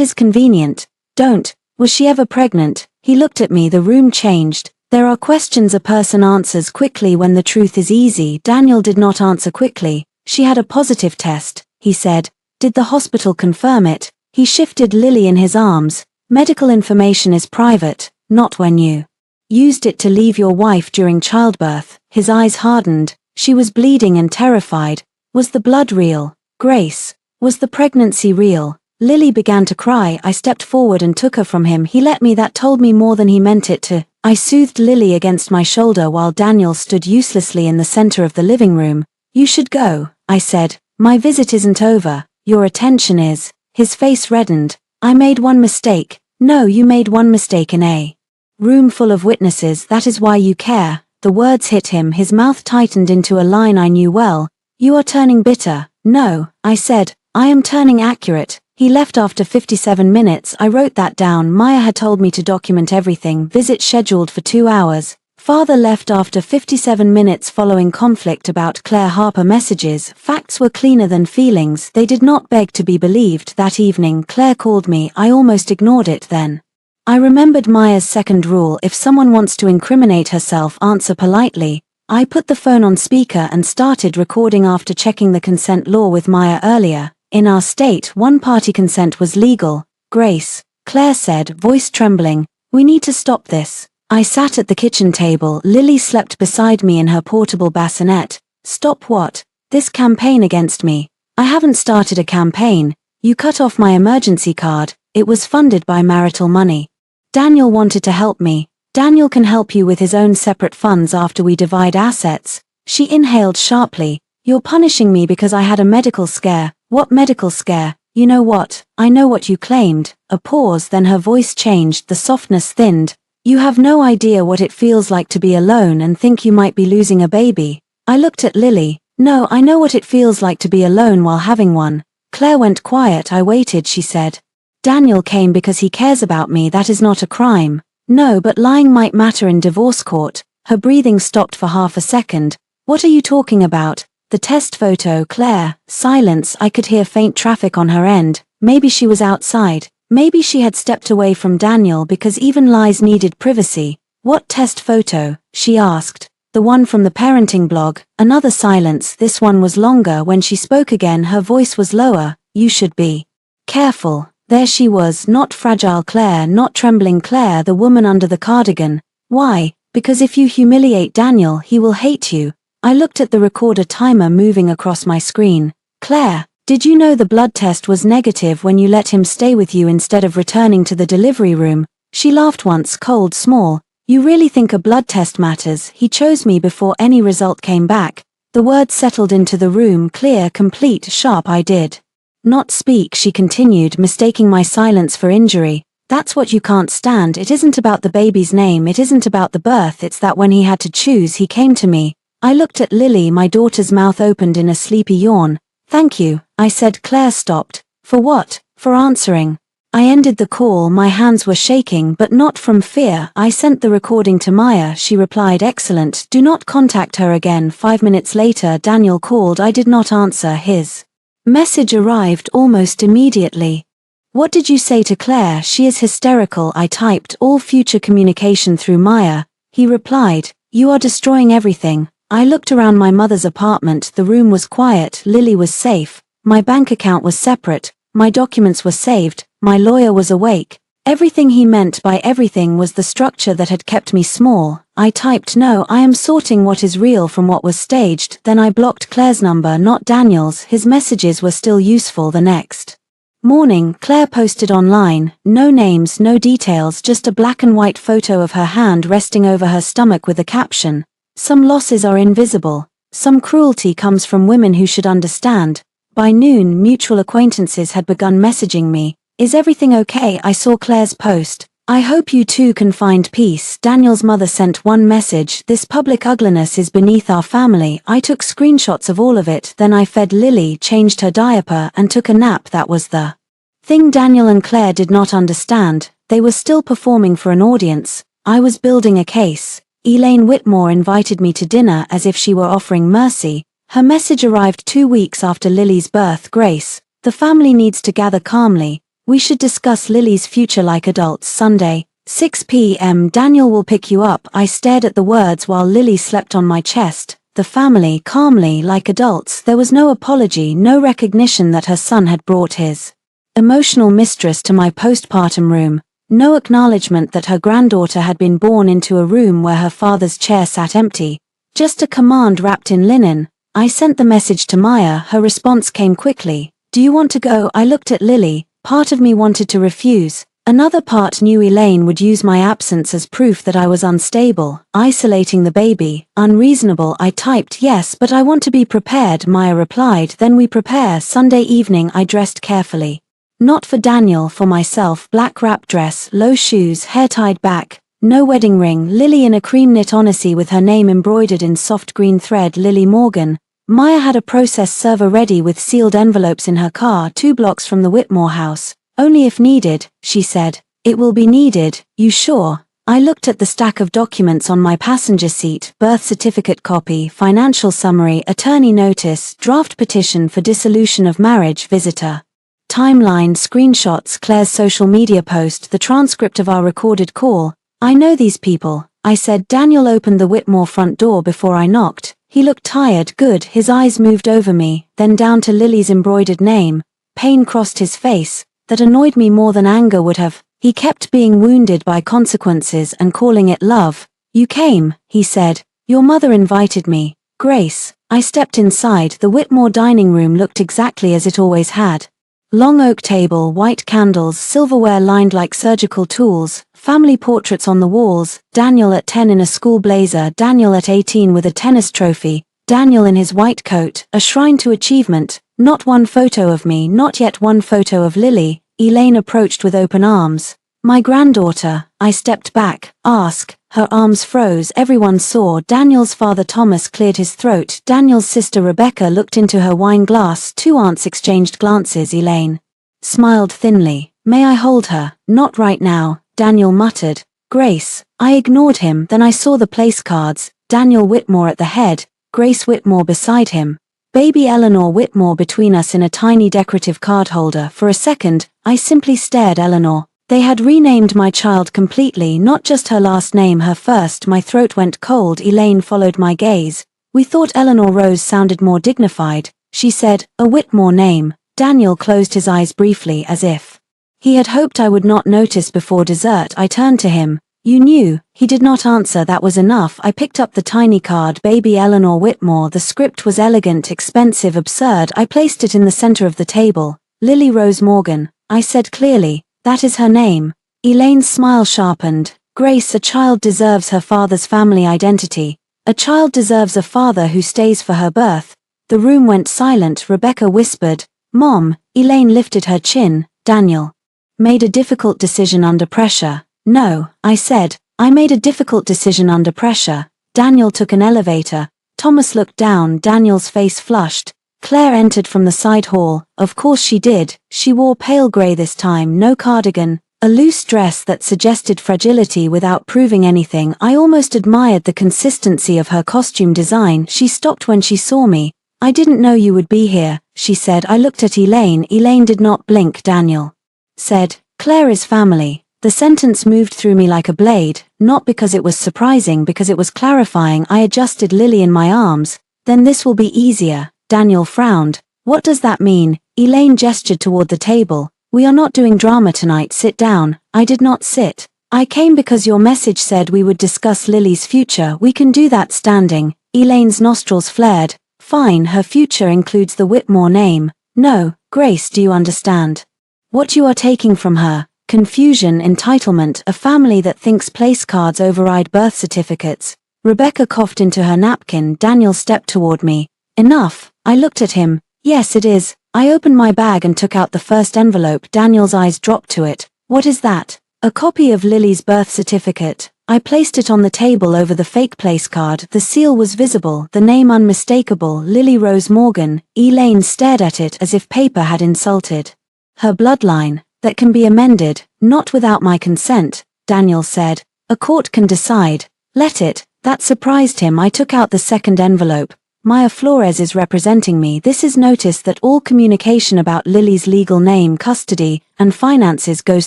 S1: is convenient. Don't. Was she ever pregnant? He looked at me. The room changed. There are questions a person answers quickly when the truth is easy. Daniel did not answer quickly. She had a positive test, he said. Did the hospital confirm it? He shifted Lily in his arms. Medical information is private, not when you used it to leave your wife during childbirth. His eyes hardened. She was bleeding and terrified. Was the blood real? Grace. Was the pregnancy real? Lily began to cry. I stepped forward and took her from him. He let me. That told me more than he meant it to. I soothed Lily against my shoulder while Daniel stood uselessly in the center of the living room. You should go, I said. My visit isn't over. Your attention is. His face reddened. I made one mistake. No, you made one mistake in a room full of witnesses. That is why you care. The words hit him. His mouth tightened into a line I knew well. You are turning bitter. No, I said. I am turning accurate. He left after 57 minutes. I wrote that down. Maya had told me to document everything. Visit scheduled for 2 hours. Father left after 57 minutes following conflict about Claire Harper messages. Facts were cleaner than feelings. They did not beg to be believed. That evening Claire called me. I almost ignored it then. I remembered Maya's second rule: if someone wants to incriminate herself, answer politely. I put the phone on speaker and started recording after checking the consent law with Maya earlier. In our state, one-party consent was legal. Grace, Claire said, voice trembling, we need to stop this. I sat at the kitchen table. Lily slept beside me in her portable bassinet. Stop what? This campaign against me. I haven't started a campaign. You cut off my emergency card. It was funded by marital money. Daniel wanted to help me. Daniel can help you with his own separate funds after we divide assets. She inhaled sharply. You're punishing me because I had a medical scare. What medical scare? You know what? I know what you claimed. A pause, then her voice changed, the softness thinned. You have no idea what it feels like to be alone and think you might be losing a baby. I looked at Lily. No, I know what it feels like to be alone while having one. Claire went quiet. I waited, she said. Daniel came because he cares about me. That is not a crime. No, but lying might matter in divorce court. Her breathing stopped for half a second. What are you talking about? The test photo, Claire. Silence. I could hear faint traffic on her end. Maybe she was outside. Maybe she had stepped away from Daniel because even lies needed privacy. What test photo? She asked. The one from the parenting blog. Another silence. This one was longer. When she spoke again, her voice was lower. You should be careful. There she was, not fragile Claire, not trembling Claire, the woman under the cardigan. Why? Because if you humiliate Daniel, he will hate you. I looked at the recorder timer moving across my screen. Claire, did you know the blood test was negative when you let him stay with you instead of returning to the delivery room? She laughed once, cold, small. You really think a blood test matters? He chose me before any result came back. The words settled into the room, clear, complete, sharp. I did not speak, she continued, mistaking my silence for injury. That's what you can't stand. It isn't about the baby's name, it isn't about the birth, it's that when he had to choose, he came to me. I looked at Lily, my daughter's mouth opened in a sleepy yawn. Thank you, I said. Claire stopped. For what? For answering. I ended the call, my hands were shaking, but not from fear. I sent the recording to Maya, she replied. Excellent, do not contact her again. 5 minutes later, Daniel called. I did not answer. His message arrived almost immediately. What did you say to Claire? She is hysterical. I typed. All future communication through Maya. He replied, you are destroying everything. I looked around my mother's apartment. The room was quiet. Lily was safe. My bank account was separate. My documents were saved. My lawyer was awake. Everything he meant by everything was the structure that had kept me small. I typed, no, I am sorting what is real from what was staged. Then I blocked Claire's number, not Daniel's. His messages were still useful. The next morning, Claire posted online, no names, no details, just a black and white photo of her hand resting over her stomach with the caption, some losses are invisible. Some cruelty comes from women who should understand. By noon, mutual acquaintances had begun messaging me. Is everything okay? I saw Claire's post. I hope you too can find peace. Daniel's mother sent one message. This public ugliness is beneath our family. I took screenshots of all of it. Then I fed Lily, changed her diaper, and took a nap. That was the thing Daniel and Claire did not understand. They were still performing for an audience. I was building a case. Elaine Whitmore invited me to dinner as if she were offering mercy. Her message arrived 2 weeks after Lily's birth. Grace, the family needs to gather calmly. We should discuss Lily's future like adults. Sunday, 6 p.m. Daniel will pick you up. I stared at the words while Lily slept on my chest. The family, calmly, like adults. There was no apology, no recognition that her son had brought his emotional mistress to my postpartum room. No acknowledgement that her granddaughter had been born into a room where her father's chair sat empty. Just a command wrapped in linen. I sent the message to Maya. Her response came quickly. Do you want to go? I looked at Lily. Part of me wanted to refuse. Another part knew Elaine would use my absence as proof that I was unstable, isolating the baby. Unreasonable. I typed, yes, but I want to be prepared. Maya replied, then we prepare. Sunday evening I dressed carefully. Not for Daniel, for myself. Black wrap dress, low shoes, hair tied back. No wedding ring. Lily in a cream knit onesie with her name embroidered in soft green thread. Lily Morgan. Maya had a process server ready with sealed envelopes in her car 2 blocks from the Whitmore house. Only if needed, she said. It will be needed, you sure? I looked at the stack of documents on my passenger seat, birth certificate copy, financial summary, attorney notice, draft petition for dissolution of marriage, visitor timeline, screenshots, Claire's social media post, the transcript of our recorded call. I know these people, I said. Daniel opened the Whitmore front door before I knocked. He looked tired. Good. His eyes moved over me, then down to Lily's embroidered name. Pain crossed his face. That annoyed me more than anger would have. He kept being wounded by consequences and calling it love. You came, he said. Your mother invited me. Grace. I stepped inside. The Whitmore dining room looked exactly as it always had. Long oak table, white candles, silverware lined like surgical tools, family portraits on the walls, Daniel at 10 in a school blazer, Daniel at 18 with a tennis trophy, Daniel in his white coat, a shrine to achievement. Not one photo of me, not yet one photo of Lily. Elaine approached with open arms. My granddaughter. I stepped back. Ask. Her arms froze. Everyone saw. Daniel's father Thomas cleared his throat. Daniel's sister Rebecca looked into her wine glass. 2 aunts exchanged glances. Elaine smiled thinly. May I hold her? Not right now, Daniel muttered. Grace. I ignored him, then I saw the place cards, Daniel Whitmore at the head, Grace Whitmore beside him. Baby Eleanor Whitmore between us in a tiny decorative card holder. For a second, I simply stared. Eleanor. They had renamed my child completely, not just her last name, her first. My throat went cold. Elaine followed my gaze. We thought Eleanor Rose sounded more dignified. She said, a Whitmore name. Daniel closed his eyes briefly as if he had hoped I would not notice before dessert. I turned to him. You knew. He did not answer. That was enough. I picked up the tiny card. Baby Eleanor Whitmore. The script was elegant, expensive, absurd. I placed it in the center of the table. Lily Rose Morgan. I said clearly. That is her name. Elaine's smile sharpened. Grace, a child deserves her father's family identity. A child deserves a father who stays for her birth. The room went silent. Rebecca whispered, Mom. Elaine lifted her chin. Daniel made a difficult decision under pressure. No, I said. I made a difficult decision under pressure. Daniel took an elevator. Thomas looked down. Daniel's face flushed. Claire entered from the side hall. Of course she did. She wore pale grey this time, no cardigan, a loose dress that suggested fragility without proving anything. I almost admired the consistency of her costume design. She stopped when she saw me. I didn't know you would be here, she said. I looked at Elaine. Elaine did not blink. Daniel said, Claire is family. The sentence moved through me like a blade, not because it was surprising, because it was clarifying. I adjusted Lily in my arms. Then this will be easier. Daniel frowned. What does that mean? Elaine gestured toward the table. We are not doing drama tonight. Sit down. I did not sit. I came because your message said we would discuss Lily's future. We can do that standing. Elaine's nostrils flared. Fine, her future includes the Whitmore name. No, Grace, do you understand what you are taking from her? Confusion, entitlement, a family that thinks place cards override birth certificates. Rebecca coughed into her napkin. Daniel stepped toward me. Enough. I looked at him. Yes, it is. I opened my bag and took out the first envelope. Daniel's eyes dropped to it. What is that? A copy of Lily's birth certificate. I placed it on the table over the fake place card. The seal was visible, the name unmistakable, Lily Rose Morgan. Elaine stared at it as if paper had insulted her bloodline. That can be amended, not without my consent, Daniel said. A court can decide. Let it. That surprised him. I took out the second envelope. Maya Flores is representing me. This is notice that all communication about Lily's legal name, custody, and finances goes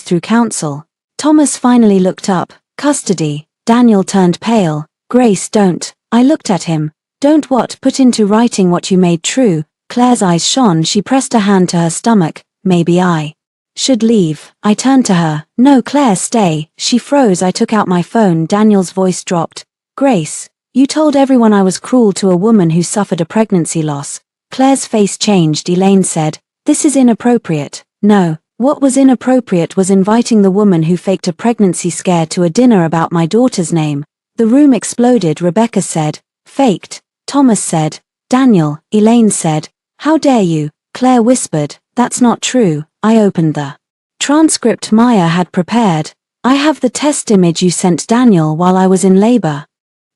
S1: through counsel. Thomas finally looked up. Custody. Daniel turned pale. Grace, don't. I looked at him. Don't what? Put into writing what you made true. Claire's eyes shone. She pressed a hand to her stomach. Maybe I should leave. I turned to her. No, Claire, stay. She froze. I took out my phone. Daniel's voice dropped. Grace, you told everyone I was cruel to a woman who suffered a pregnancy loss. Claire's face changed. Elaine said, this is inappropriate. No, what was inappropriate was inviting the woman who faked a pregnancy scare to a dinner about my daughter's name. The room exploded. Rebecca said, faked. Thomas said, Daniel. Elaine said, how dare you? Claire whispered, that's not true. I opened the transcript Maya had prepared. I have the test image you sent Daniel while I was in labor.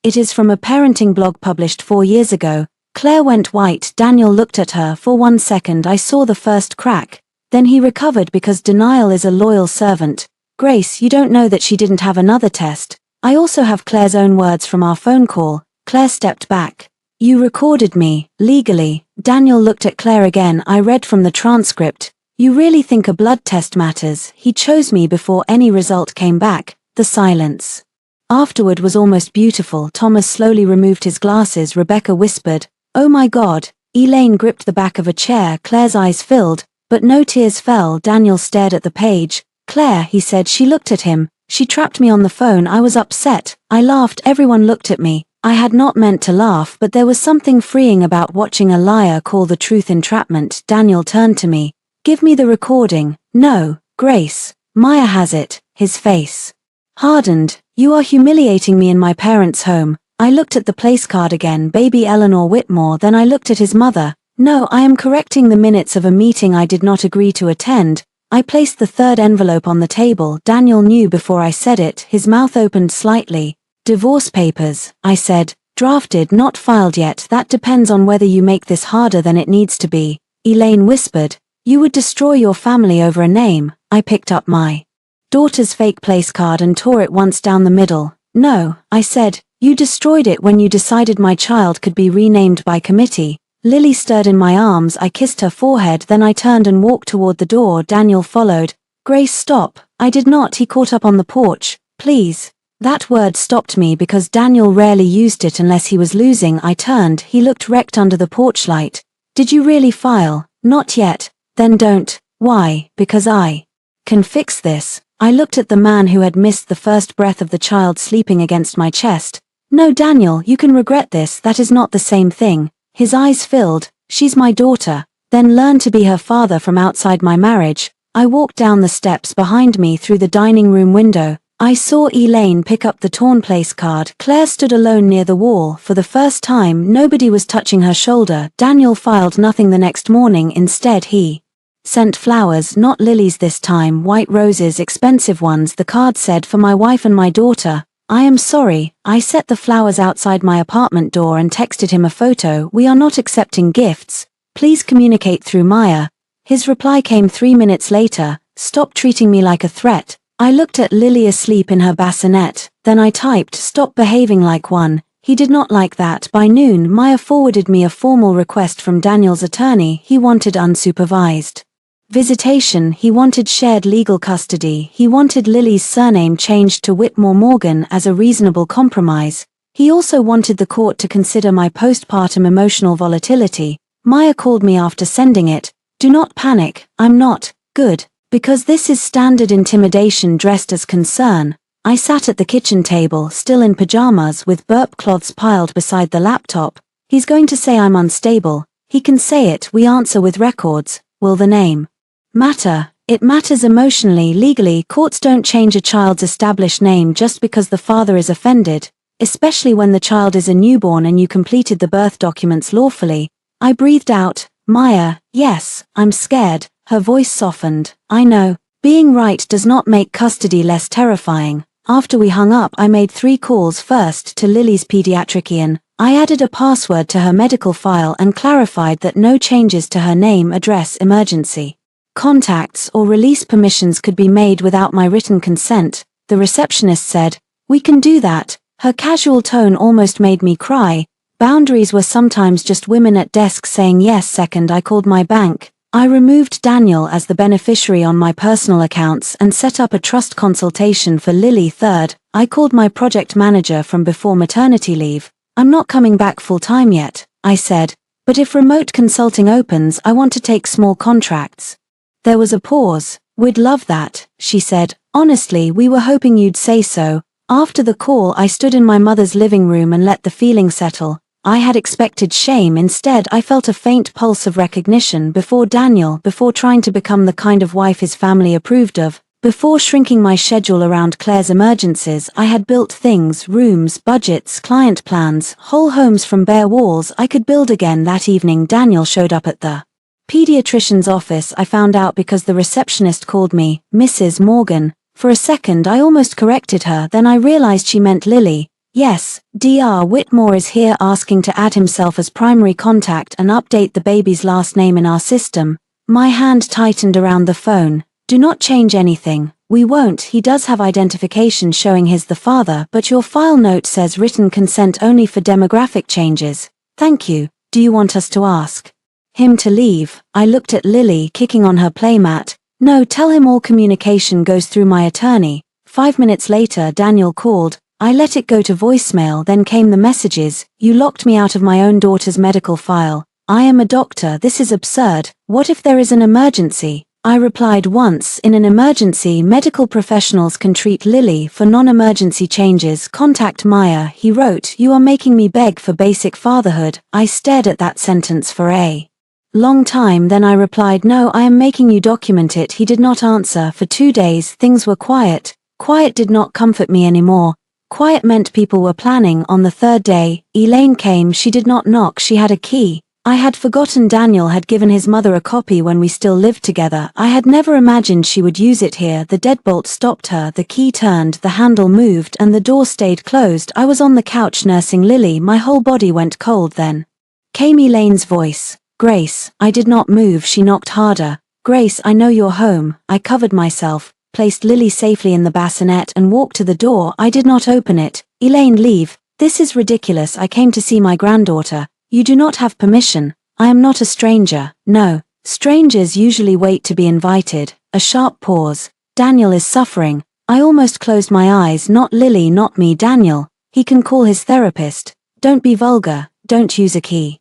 S1: It is from a parenting blog published 4 years ago. Claire went white. Daniel looked at her. For 1 second I saw the first crack. Then he recovered because denial is a loyal servant. Grace, you don't know that she didn't have another test. I also have Claire's own words from our phone call. Claire stepped back. You recorded me, legally. Daniel looked at Claire again. I read from the transcript. You really think a blood test matters? He chose me before any result came back. The silence afterward was almost beautiful. Thomas slowly removed his glasses. Rebecca whispered, oh my God. Elaine gripped the back of a chair. Claire's eyes filled, but no tears fell. Daniel stared at the page. Claire, he said. She looked at him. She trapped me on the phone. I was upset. I laughed. Everyone looked at me. I had not meant to laugh, but there was something freeing about watching a liar call the truth entrapment. Daniel turned to me. Give me the recording. No, Grace. Maya has it. His face hardened. You are humiliating me in my parents' home. I looked at the place card again. Baby Eleanor Whitmore. Then I looked at his mother. No, I am correcting the minutes of a meeting I did not agree to attend. I placed the third envelope on the table. Daniel knew before I said it. His mouth opened slightly. Divorce papers, I said. Drafted, not filed yet. That depends on whether you make this harder than it needs to be. Elaine whispered. You would destroy your family over a name. I picked up my daughter's fake place card and tore it once down the middle. No, I said, you destroyed it when you decided my child could be renamed by committee. Lily stirred in my arms, I kissed her forehead, then I turned and walked toward the door. Daniel followed. Grace, stop. I did not. He caught up on the porch. Please. That word stopped me because Daniel rarely used it unless he was losing. I turned. He looked wrecked under the porch light. Did you really file? Not yet. Then don't. Why? Because I can fix this. I looked at the man who had missed the first breath of the child sleeping against my chest. No, Daniel, you can regret this. That is not the same thing. His eyes filled. She's my daughter. Then learn to be her father from outside my marriage. I walked down the steps behind me through the dining room window. I saw Elaine pick up the torn place card. Claire stood alone near the wall. For the first time, nobody was touching her shoulder. Daniel filed nothing the next morning. Instead, he sent flowers, not lilies this time, white roses, expensive ones. The card said, for my wife and my daughter. I am sorry. I set the flowers outside my apartment door and texted him a photo. We are not accepting gifts. Please communicate through Maya. His reply came 3 minutes later. Stop treating me like a threat. I looked at Lily asleep in her bassinet. Then I typed, stop behaving like one. He did not like that. By noon, Maya forwarded me a formal request from Daniel's attorney. He wanted unsupervised visitation. He wanted shared legal custody. He wanted Lily's surname changed to Whitmore Morgan as a reasonable compromise. He also wanted the court to consider my postpartum emotional volatility. Maya called me after sending it. Do not panic. I'm not good. Because this is standard intimidation dressed as concern. I sat at the kitchen table, still in pajamas, with burp cloths piled beside the laptop. He's going to say I'm unstable. He can say it. We answer with records. Will the name matter? It matters emotionally, legally. Courts don't change a child's established name just because the father is offended, especially when the child is a newborn and you completed the birth documents lawfully. I breathed out, Maya, yes, I'm scared. Her voice softened. I know. Being right does not make custody less terrifying. After we hung up, I made 3 calls. First, to Lily's pediatrician. I added a password to her medical file and clarified that no changes to her name, address, emergency contacts, or release permissions could be made without my written consent. The receptionist said, we can do that. Her casual tone almost made me cry. Boundaries were sometimes just women at desks saying yes. Second, I called my bank. I removed Daniel as the beneficiary on my personal accounts and set up a trust consultation for Lily. Third, I called my project manager from before maternity leave. I'm not coming back full-time yet, I said, but if remote consulting opens, I want to take small contracts. There was a pause. We'd love that, she said. Honestly, we were hoping you'd say so. After the call, I stood in my mother's living room and let the feeling settle. I had expected shame. Instead, I felt a faint pulse of recognition. Before Daniel, before trying to become the kind of wife his family approved of, before shrinking my schedule around Claire's emergencies, I had built things, rooms, budgets, client plans, whole homes from bare walls I could build again. That evening, Daniel showed up at the pediatrician's office. I found out because the receptionist called me Mrs. Morgan. For a second, I almost corrected her, then I realized she meant Lily. Yes, Dr. Whitmore is here asking to add himself as primary contact and update the baby's last name in our system. My hand tightened around the phone. Do not change anything. We won't. He does have identification showing he's the father, but your file note says written consent only for demographic changes. Thank you. Do you want us to ask him to leave? I looked at Lily kicking on her playmat. No, tell him all communication goes through my attorney. 5 minutes later, Daniel called. I let it go to voicemail. Then came the messages. You locked me out of my own daughter's medical file. I am a doctor. This is absurd. What if there is an emergency? I replied once. In an emergency, medical professionals can treat Lily. For non-emergency changes, contact Maya. He wrote, you are making me beg for basic fatherhood. I stared at that sentence for a long time. Then I replied, no, I am making you document it. He did not answer. For 2 days, things were quiet. Quiet did not comfort me anymore. Quiet meant people were planning. On the 3rd day, Elaine came. She did not knock. She had a key. I had forgotten Daniel had given his mother a copy when we still lived together. I had never imagined she would use it here. The deadbolt stopped her. The key turned, the handle moved, and the door stayed closed. I was on the couch nursing Lily. My whole body went cold. Then came Elaine's voice. Grace. I did not move. She knocked harder. Grace, I know you're home. I covered myself, placed Lily safely in the bassinet and walked to the door. I did not open it. Elaine, leave. This is ridiculous. I came to see my granddaughter. You do not have permission. I am not a stranger. No. Strangers usually wait to be invited. A sharp pause. Daniel is suffering. I almost closed my eyes. Not Lily, not me. Daniel. He can call his therapist. Don't be vulgar. Don't use a key.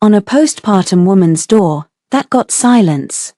S1: On a postpartum woman's door. That got silence.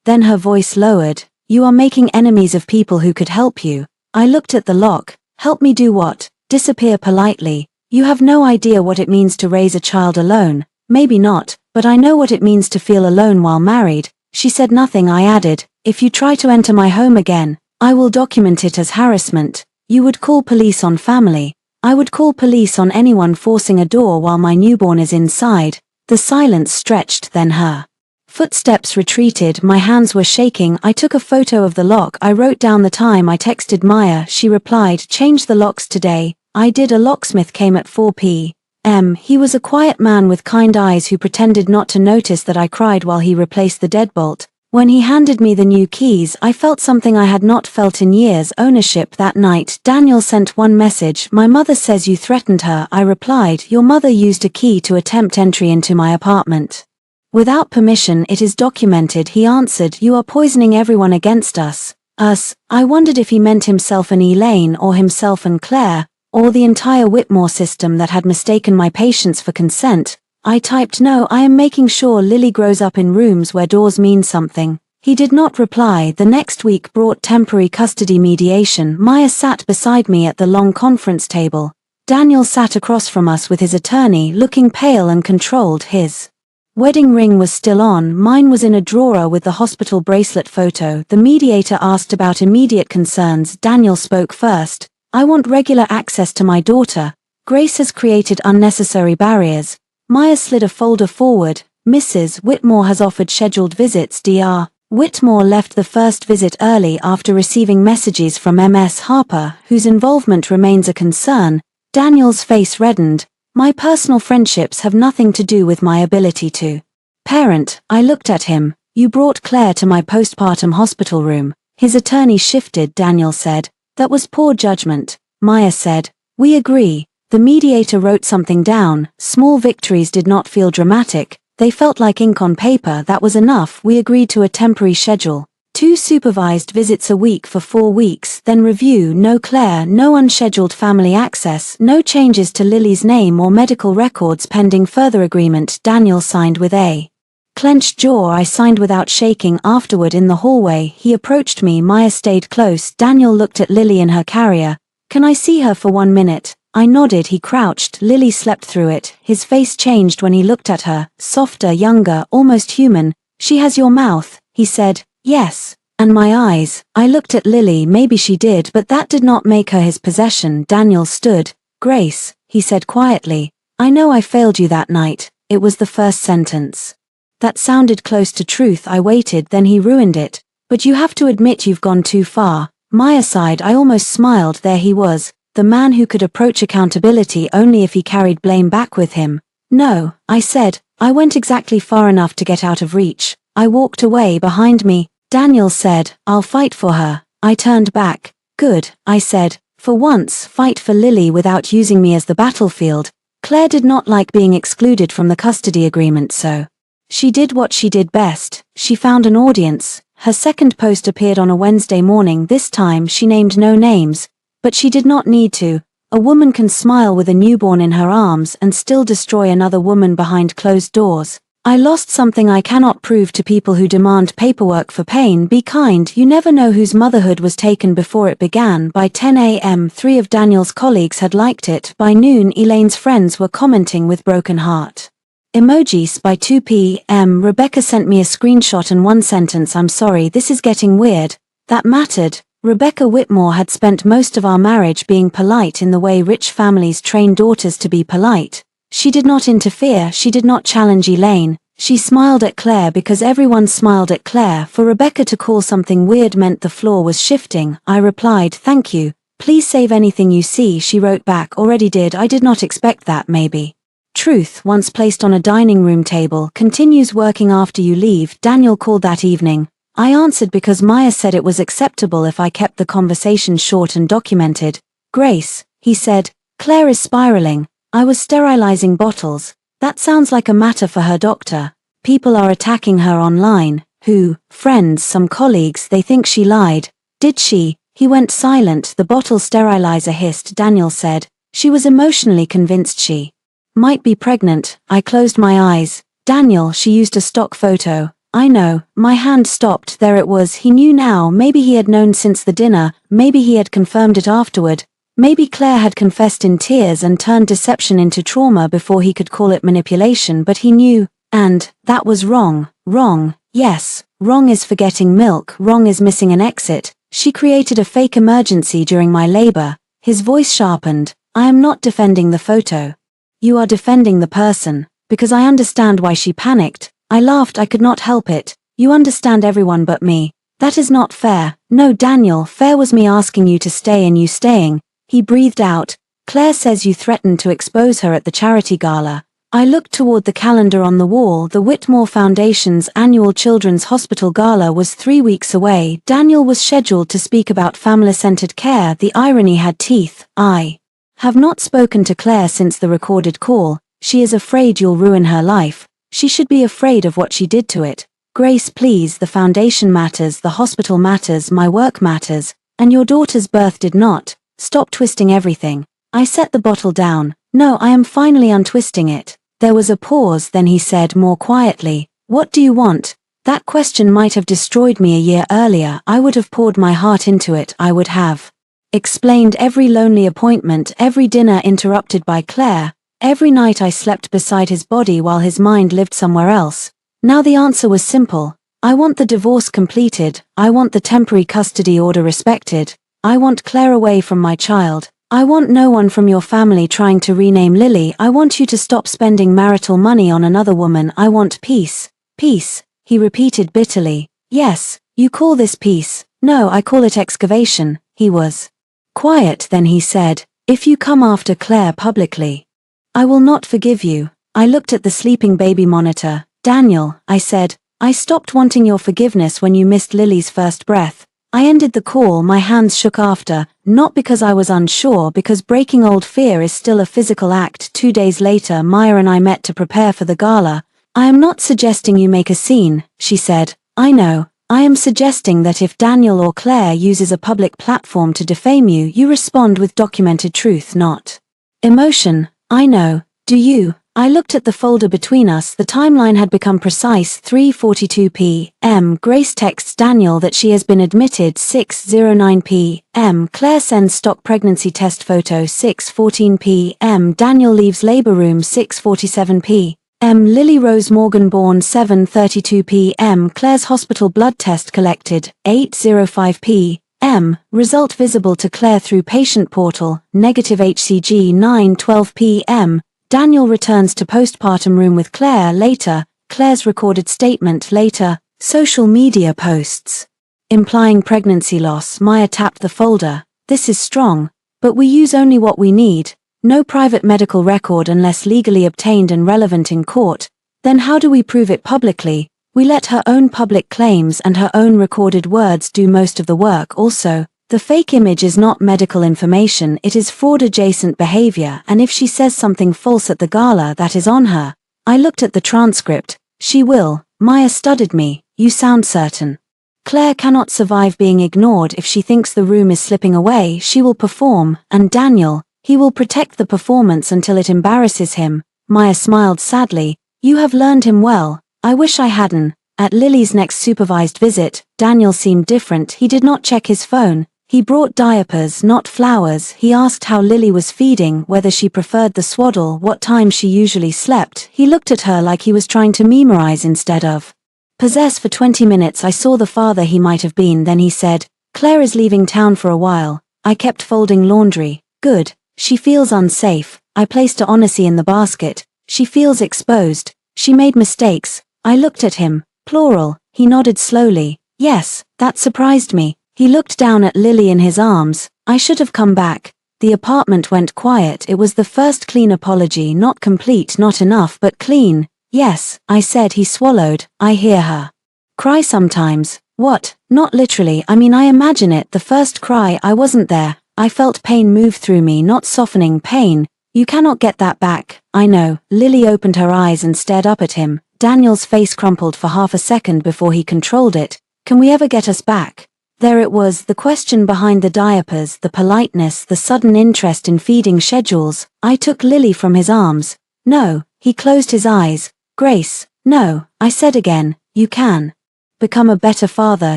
S1: Then her voice lowered. You are making enemies of people who could help you. I looked at the lock. Help me do what? Disappear politely. You have no idea what it means to raise a child alone. Maybe not, but I know what it means to feel alone while married. She said nothing. I added, if you try to enter my home again, I will document it as harassment. You would call police on family. I would call police on anyone forcing a door while my newborn is inside. The silence stretched, then her footsteps retreated. My hands were shaking. I took a photo of the lock. I wrote down the time. I texted Maya. She replied, change the locks today. I did. A locksmith came at 4 p.m. He was a quiet man with kind eyes who pretended not to notice that I cried while he replaced the deadbolt. When he handed me the new keys, I felt something I had not felt in years, ownership. That night, Daniel sent one message. My mother says you threatened her. I replied, your mother used a key to attempt entry into my apartment. Without permission. It is documented. He answered, you are poisoning everyone against us. Us. I wondered if he meant himself and Elaine, or himself and Claire, or the entire Whitmore system that had mistaken my patience for consent. I typed, no, I am making sure Lily grows up in rooms where doors mean something. He did not reply. The next week brought temporary custody mediation. Maya sat beside me at the long conference table. Daniel sat across from us with his attorney, looking pale and controlled. His wedding ring was still on. Mine was in a drawer with the hospital bracelet photo. The mediator asked about immediate concerns. Daniel spoke first. I want regular access to my daughter. Grace has created unnecessary barriers. Maya slid a folder forward. Mrs. Whitmore has offered scheduled visits. Dr. Whitmore left the first visit early after receiving messages from Ms. Harper, whose involvement remains a concern. Daniel's face reddened. My personal friendships have nothing to do with my ability to parent. I looked at him. You brought Claire to my postpartum hospital room. His attorney shifted. Daniel said, that was poor judgment. Maya said, we agree. The mediator wrote something down. Small victories did not feel dramatic. They felt like ink on paper. That was enough. We agreed to a temporary schedule. 2 supervised visits a week for 4 weeks, then review. No Claire, no unscheduled family access, no changes to Lily's name or medical records pending further agreement. Daniel signed with a clenched jaw. I signed without shaking. Afterward in the hallway, he approached me. Maya stayed close. Daniel looked at Lily in her carrier. Can I see her for 1 minute? I nodded. He crouched. Lily slept through it. His face changed when he looked at her, softer, younger, almost human. She has your mouth, he said. Yes. And my eyes. I looked at Lily. Maybe she did, but that did not make her his possession. Daniel stood. Grace, he said quietly. I know I failed you that night. It was the first sentence. That sounded close to truth. I waited, then he ruined it. But you have to admit you've gone too far. Maya sighed. I almost smiled. There he was, the man who could approach accountability only if he carried blame back with him. No, I said, I went exactly far enough to get out of reach. I walked away. Behind me, Daniel said, I'll fight for her. I turned back. Good, I said. For once, fight for Lily without using me as the battlefield. Claire did not like being excluded from the custody agreement, so she did what she did best. She found an audience. Her second post appeared on a Wednesday morning. This time she named no names. But she did not need to. A woman can smile with a newborn in her arms and still destroy another woman behind closed doors. I lost something I cannot prove to people who demand paperwork for pain. Be kind. You never know whose motherhood was taken before it began. By 10 a.m., 3 of Daniel's colleagues had liked it. By noon, Elaine's friends were commenting with broken heart emojis. By 2 p.m., Rebecca sent me a screenshot and one sentence. I'm sorry, this is getting weird. That mattered. Rebecca Whitmore had spent most of our marriage being polite in the way rich families train daughters to be polite. She did not interfere. She did not challenge Elaine. She smiled at Claire because everyone smiled at Claire. For Rebecca to call something weird meant the floor was shifting. I replied, thank you. Please save anything you see. She wrote back, already did. I did not expect that. Maybe. Truth, once placed on a dining room table, continues working after you leave. Daniel called that evening. I answered because Maya said it was acceptable if I kept the conversation short and documented. Grace, he said, Claire is spiraling. I was sterilizing bottles. That sounds like a matter for her doctor. People are attacking her online. Who? Friends, some colleagues, they think she lied. Did she? He went silent. The bottle sterilizer hissed. Daniel said. She was emotionally convinced she might be pregnant. I closed my eyes. Daniel, she used a stock photo. I know. My hand stopped. There it was. He knew now. Maybe he had known since the dinner. Maybe he had confirmed it afterward. Maybe Claire had confessed in tears and turned deception into trauma before he could call it manipulation, but he knew. And that was wrong. Wrong. Yes. Wrong is forgetting milk. Wrong is missing an exit. She created a fake emergency during my labor. His voice sharpened. I am not defending the photo. You are defending the person. Because I understand why she panicked. I laughed. I could not help it. You understand everyone but me. That is not fair. No, Daniel, fair was me asking you to stay and you staying. He breathed out. Claire says you threatened to expose her at the charity gala. I looked toward the calendar on the wall. The Whitmore Foundation's annual Children's Hospital Gala was 3 weeks away. Daniel was scheduled to speak about family-centered care. The irony had teeth. I have not spoken to Claire since the recorded call. She is afraid you'll ruin her life. She should be afraid of what she did to it. Grace, please, the foundation matters, the hospital matters, my work matters, and your daughter's birth did not. Stop twisting everything. I set the bottle down. No, I am finally untwisting it. There was a pause, then he said more quietly, what do you want? That question might have destroyed me a year earlier. I would have poured my heart into it. I would have explained every lonely appointment, every dinner interrupted by Claire, every night I slept beside his body while his mind lived somewhere else. Now the answer was simple. I want the divorce completed. I want the temporary custody order respected. I want Claire away from my child. I want no one from your family trying to rename Lily. I want you to stop spending marital money on another woman. I want peace. Peace, he repeated bitterly. Yes, you call this peace. No, I call it excavation. He was quiet, then he said, if you come after Claire publicly, I will not forgive you. I looked at the sleeping baby monitor. Daniel, I said, I stopped wanting your forgiveness when you missed Lily's first breath. I ended the call, my hands shook after, not because I was unsure, because breaking old fear is still a physical act. 2 days later, Maya and I met to prepare for the gala. I am not suggesting you make a scene, she said. I know. I am suggesting that if Daniel or Claire uses a public platform to defame you, you respond with documented truth, not emotion. I know. Do you? I looked at the folder between us. The timeline had become precise. 3:42 p.m. Grace texts Daniel that she has been admitted. 6:09 p.m. Claire sends stock pregnancy test photo. 6:14 p.m. Daniel leaves labor room. 6:47 p.m. Lily Rose Morgan born. 7:32 p.m. Claire's hospital blood test collected. 8:05 p.m. Result visible to Claire through patient portal. Negative HCG. 9:12 p.m. Daniel returns to postpartum room with Claire. Later, Claire's recorded statement. Later, social media posts implying pregnancy loss. Maya tapped the folder. This is strong, but we use only what we need. No private medical record unless legally obtained and relevant in court. Then how do we prove it publicly? We let her own public claims and her own recorded words do most of the work. Also, the fake image is not medical information, it is fraud-adjacent behavior, and if she says something false at the gala, that is on her. I looked at the transcript. She will. Maya studied me. You sound certain. Claire cannot survive being ignored. If she thinks the room is slipping away, she will perform, and Daniel, he will protect the performance until it embarrasses him. Maya smiled sadly. You have learned him well. I wish I hadn't. At Lily's next supervised visit, Daniel seemed different. He did not check his phone. He brought diapers, not flowers. He asked how Lily was feeding, whether she preferred the swaddle, what time she usually slept. He looked at her like he was trying to memorize instead of possess. For 20 minutes I saw the father he might have been. Then he said, Claire is leaving town for a while. I kept folding laundry. Good. She feels unsafe. I placed Onacy in the basket. She feels exposed. She made mistakes. I looked at him. Plural. He nodded slowly. Yes, that surprised me. He looked down at Lily in his arms. I should have come back. The apartment went quiet. It was the first clean apology, not complete, not enough, but clean. Yes, I said. He swallowed. I hear her cry sometimes. What? Not literally, I mean I imagine it, the first cry, I wasn't there. I felt pain move through me, not softening pain. You cannot get that back, I know. Lily opened her eyes and stared up at him. Daniel's face crumpled for half a second before he controlled it. Can we ever get us back? There it was, the question behind the diapers, the politeness, the sudden interest in feeding schedules. I took Lily from his arms. No, he closed his eyes. Grace, no, I said again, you can become a better father,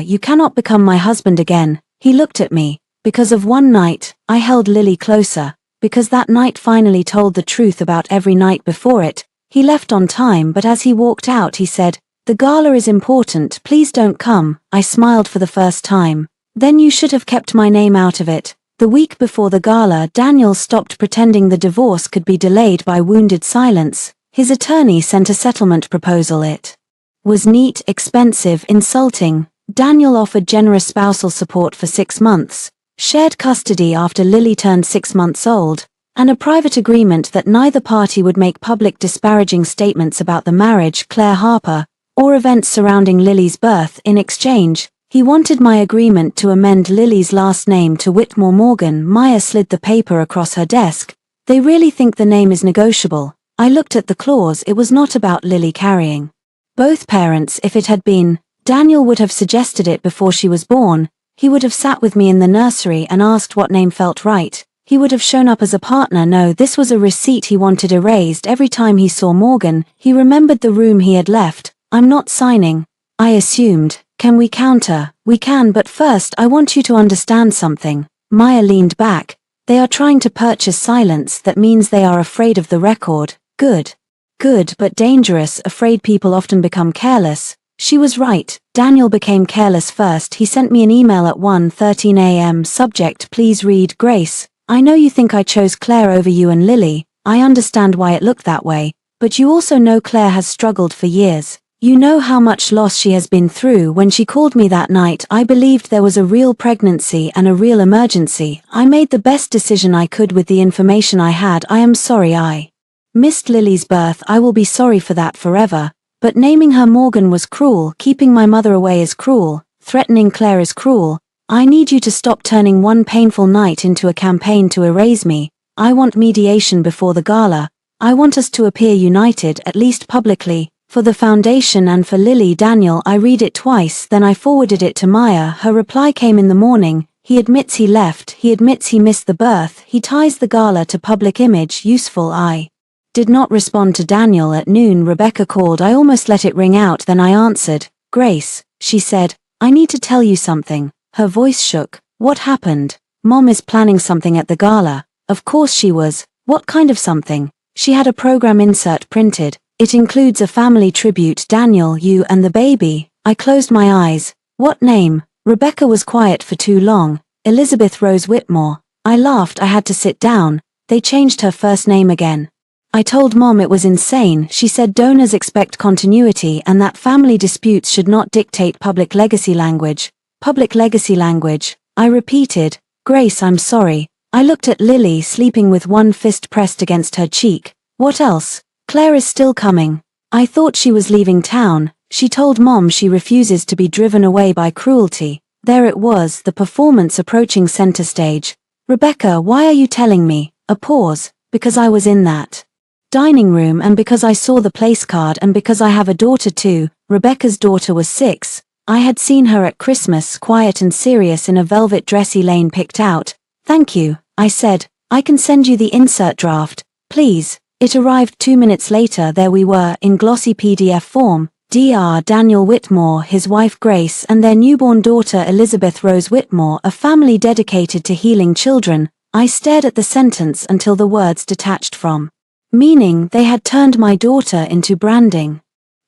S1: you cannot become my husband again. He looked at me. Because of one night, I held Lily closer. Because that night finally told the truth about every night before it. He left on time, but as he walked out he said, "The gala is important, please don't come." I smiled for the first time. Then you should have kept my name out of it. The week before the gala, Daniel stopped pretending the divorce could be delayed by wounded silence. His attorney sent a settlement proposal. It was neat, expensive, insulting. Daniel offered generous spousal support for 6 months, shared custody after Lily turned 6 months old, and a private agreement that neither party would make public disparaging statements about the marriage, Claire Harper, or events surrounding Lily's birth. In exchange, he wanted my agreement to amend Lily's last name to Whitmore Morgan. Maya slid the paper across her desk. They really think the name is negotiable. I looked at the clause. It was not about Lily carrying both parents. If it had been, Daniel would have suggested it before she was born. He would have sat with me in the nursery and asked what name felt right. He would have shown up as a partner. No, this was a receipt he wanted erased every time he saw Morgan. He remembered the room he had left. I'm not signing. I assumed. Can we counter? We can, but first I want you to understand something. Maya leaned back. They are trying to purchase silence. That means they are afraid of the record. Good. Good, but dangerous. Afraid people often become careless. She was right. Daniel became careless first. He sent me an email at 1:13 a.m. Subject, please read. Grace, I know you think I chose Claire over you and Lily. I understand why it looked that way. But you also know Claire has struggled for years. You know how much loss she has been through. When she called me that night, I believed there was a real pregnancy and a real emergency. I made the best decision I could with the information I had. I am sorry I missed Lily's birth. I will be sorry for that forever. But naming her Morgan was cruel. Keeping my mother away is cruel. Threatening Claire is cruel. I need you to stop turning one painful night into a campaign to erase me. I want mediation before the gala. I want us to appear united, at least publicly, for the foundation and for Lily. Daniel, I read it twice, then I forwarded it to Maya. Her reply came in the morning. He admits he left. He admits he missed the birth. He ties the gala to public image. Useful. I did not respond to Daniel. At noon Rebecca called. I almost let it ring out, then I answered. Grace, she said, I need to tell you something. Her voice shook. What happened? Mom is planning something at the gala. Of course she was. What kind of something? She had a program insert printed. It includes a family tribute. Daniel, you and the baby. I closed my eyes. What name? Rebecca was quiet for too long. Elizabeth Rose Whitmore. I laughed. I had to sit down. They changed her first name again. I told Mom it was insane. She said donors expect continuity and that family disputes should not dictate public legacy language. Public legacy language. I repeated. Grace, I'm sorry. I looked at Lily sleeping with one fist pressed against her cheek. What else? Claire is still coming. I thought she was leaving town. She told Mom she refuses to be driven away by cruelty. There it was, the performance approaching center stage. Rebecca, why are you telling me? A pause. Because I was in that dining room and because I saw the place card and because I have a daughter too. Rebecca's daughter was 6. I had seen her at Christmas, quiet and serious in a velvet dress Elaine picked out. Thank you, I said. I can send you the insert draft, please. It arrived 2 minutes later. There we were, in glossy PDF form. Dr. Daniel Whitmore, his wife Grace, and their newborn daughter Elizabeth Rose Whitmore, a family dedicated to healing children. I stared at the sentence until the words detached from meaning. They had turned my daughter into branding.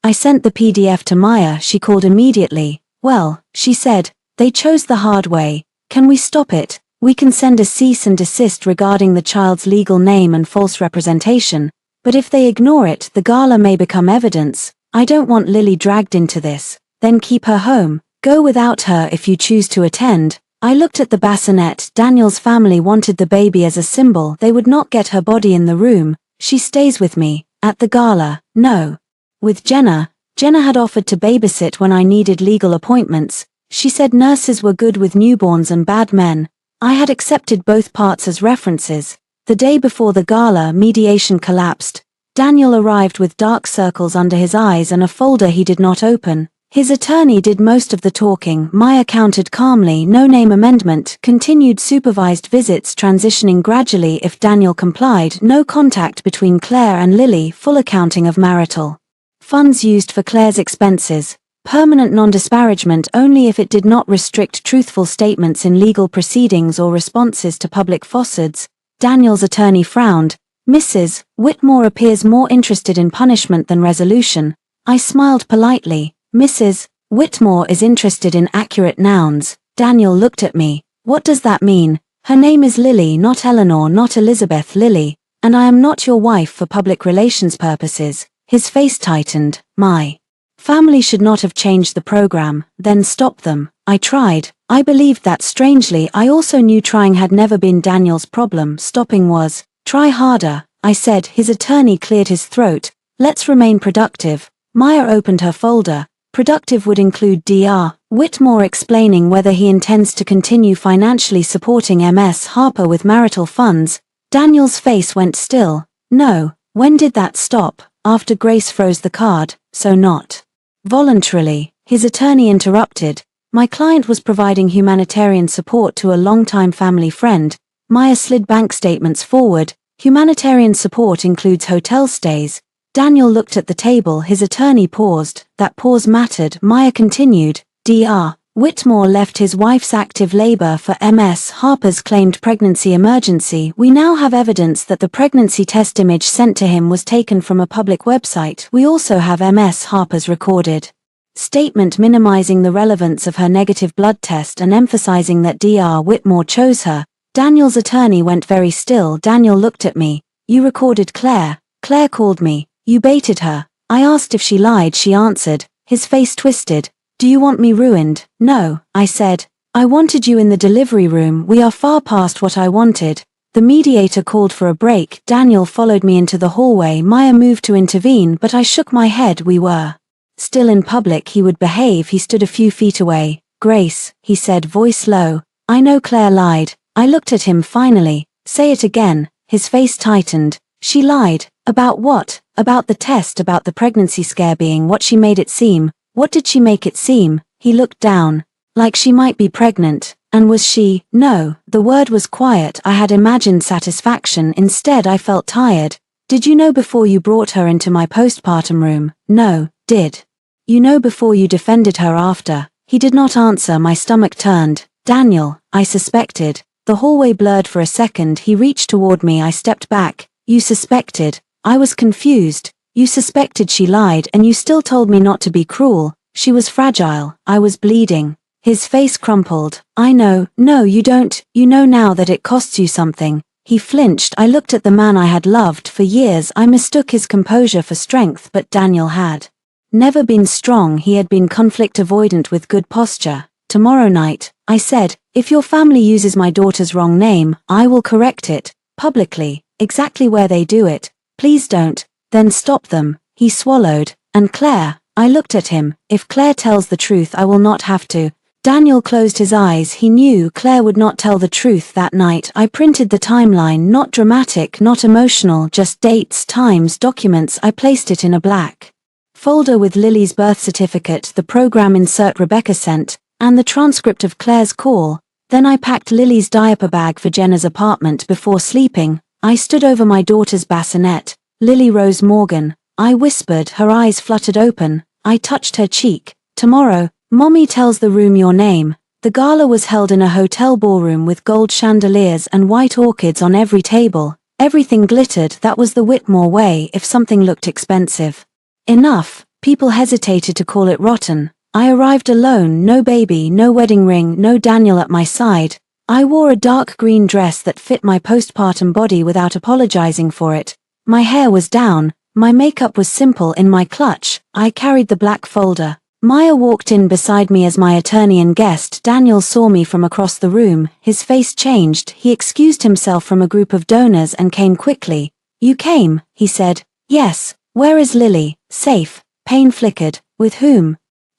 S1: I sent the PDF to Maya. She called immediately. Well, she said, they chose the hard way. Can we stop it? We can send a cease and desist regarding the child's legal name and false representation. But if they ignore it, the gala may become evidence. I don't want Lily dragged into this. Then keep her home. Go without her if you choose to attend. I looked at the bassinet. Daniel's family wanted the baby as a symbol. They would not get her body in the room. She stays with me. At the gala, no. With Jenna. Jenna had offered to babysit when I needed legal appointments. She said nurses were good with newborns and bad men. I had accepted both parts as references. The day before the gala, mediation collapsed. Daniel arrived with dark circles under his eyes and a folder he did not open. His attorney did most of the talking. Maya countered calmly, no name amendment, continued supervised visits transitioning gradually if Daniel complied, no contact between Claire and Lily, full accounting of marital funds used for Claire's expenses, permanent non-disparagement only if it did not restrict truthful statements in legal proceedings or responses to public falsehoods. Daniel's attorney frowned. Mrs. Whitmore appears more interested in punishment than resolution. I smiled politely. Mrs. Whitmore is interested in accurate nouns. Daniel looked at me. What does that mean? Her name is Lily, not Eleanor, not Elizabeth, Lily, and I am not your wife for public relations purposes. His face tightened. My family should not have changed the program, then stop them. I tried. I believed that strangely. I also knew trying had never been Daniel's problem. Stopping was. Try harder, I said. His attorney cleared his throat. Let's remain productive. Maya opened her folder. Productive would include Dr. Whitmore explaining whether he intends to continue financially supporting MS Harper with marital funds. Daniel's face went still. No. When did that stop? After Grace froze the card, so not voluntarily. His attorney interrupted. My client was providing humanitarian support to a longtime family friend. Maya slid bank statements forward. Humanitarian support includes hotel stays. Daniel looked at the table. His attorney paused. That pause mattered. Maya continued. Dr. Whitmore left his wife's active labor for MS Harper's claimed pregnancy emergency. We now have evidence that the pregnancy test image sent to him was taken from a public website. We also have MS Harper's recorded statement minimizing the relevance of her negative blood test and emphasizing that Dr. Whitmore chose her. Daniel's attorney went very still. Daniel looked at me. You recorded Claire. Claire called me. You baited her. I asked if she lied. She answered. His face twisted. Do you want me ruined? No, I said. I wanted you in the delivery room. We are far past what I wanted. The mediator called for a break. Daniel followed me into the hallway. Maya moved to intervene, but I shook my head. We were still in public. He would behave. He stood a few feet away. Grace, he said, voice low. I know Claire lied. I looked at him finally. Say it again. His face tightened. She lied. About what? About the test, about the pregnancy scare being what she made it seem. What did she make it seem? He looked down. Like she might be pregnant. And was she? No. The word was quiet. I had imagined satisfaction. Instead I felt tired. Did you know before you brought her into my postpartum room? No. Did you know before you defended her after? He did not answer. My stomach turned. Daniel, I suspected. The hallway blurred for a second. He reached toward me. I stepped back. You suspected. I was confused. You suspected she lied and you still told me not to be cruel. She was fragile. I was bleeding. His face crumpled. I know. No, you don't. You know now that it costs you something. He flinched. I looked at the man I had loved for years. I mistook his composure for strength, but Daniel had never been strong. He had been conflict avoidant with good posture. Tomorrow night, I said, if your family uses my daughter's wrong name, I will correct it. Publicly. Exactly where they do it. Please don't. Then stop them. He swallowed. And Claire, I looked at him. If Claire tells the truth, I will not have to. Daniel closed his eyes. He knew Claire would not tell the truth that night. I printed the timeline, not dramatic, not emotional, just dates, times, documents. I placed it in a black folder with Lily's birth certificate, the program insert Rebecca sent, and the transcript of Claire's call. Then I packed Lily's diaper bag for Jenna's apartment before sleeping. I stood over my daughter's bassinet. Lily Rose Morgan. I whispered. Her eyes fluttered open. I touched her cheek. Tomorrow, Mommy tells the room your name. The gala was held in a hotel ballroom with gold chandeliers and white orchids on every table. Everything glittered. That was the Whitmore way. If something looked expensive enough, people hesitated to call it rotten. I arrived alone. No baby, no wedding ring, no Daniel at my side. I wore a dark green dress that fit my postpartum body without apologizing for it. My hair was down. My makeup was simple. In my clutch, I carried the black folder. Maya walked in beside me as my attorney and guest. Daniel saw me from across the room. His face changed. He excused himself from a group of donors and came quickly. You came, he said. Yes. Where is Lily? Safe. Pain flickered. With whom?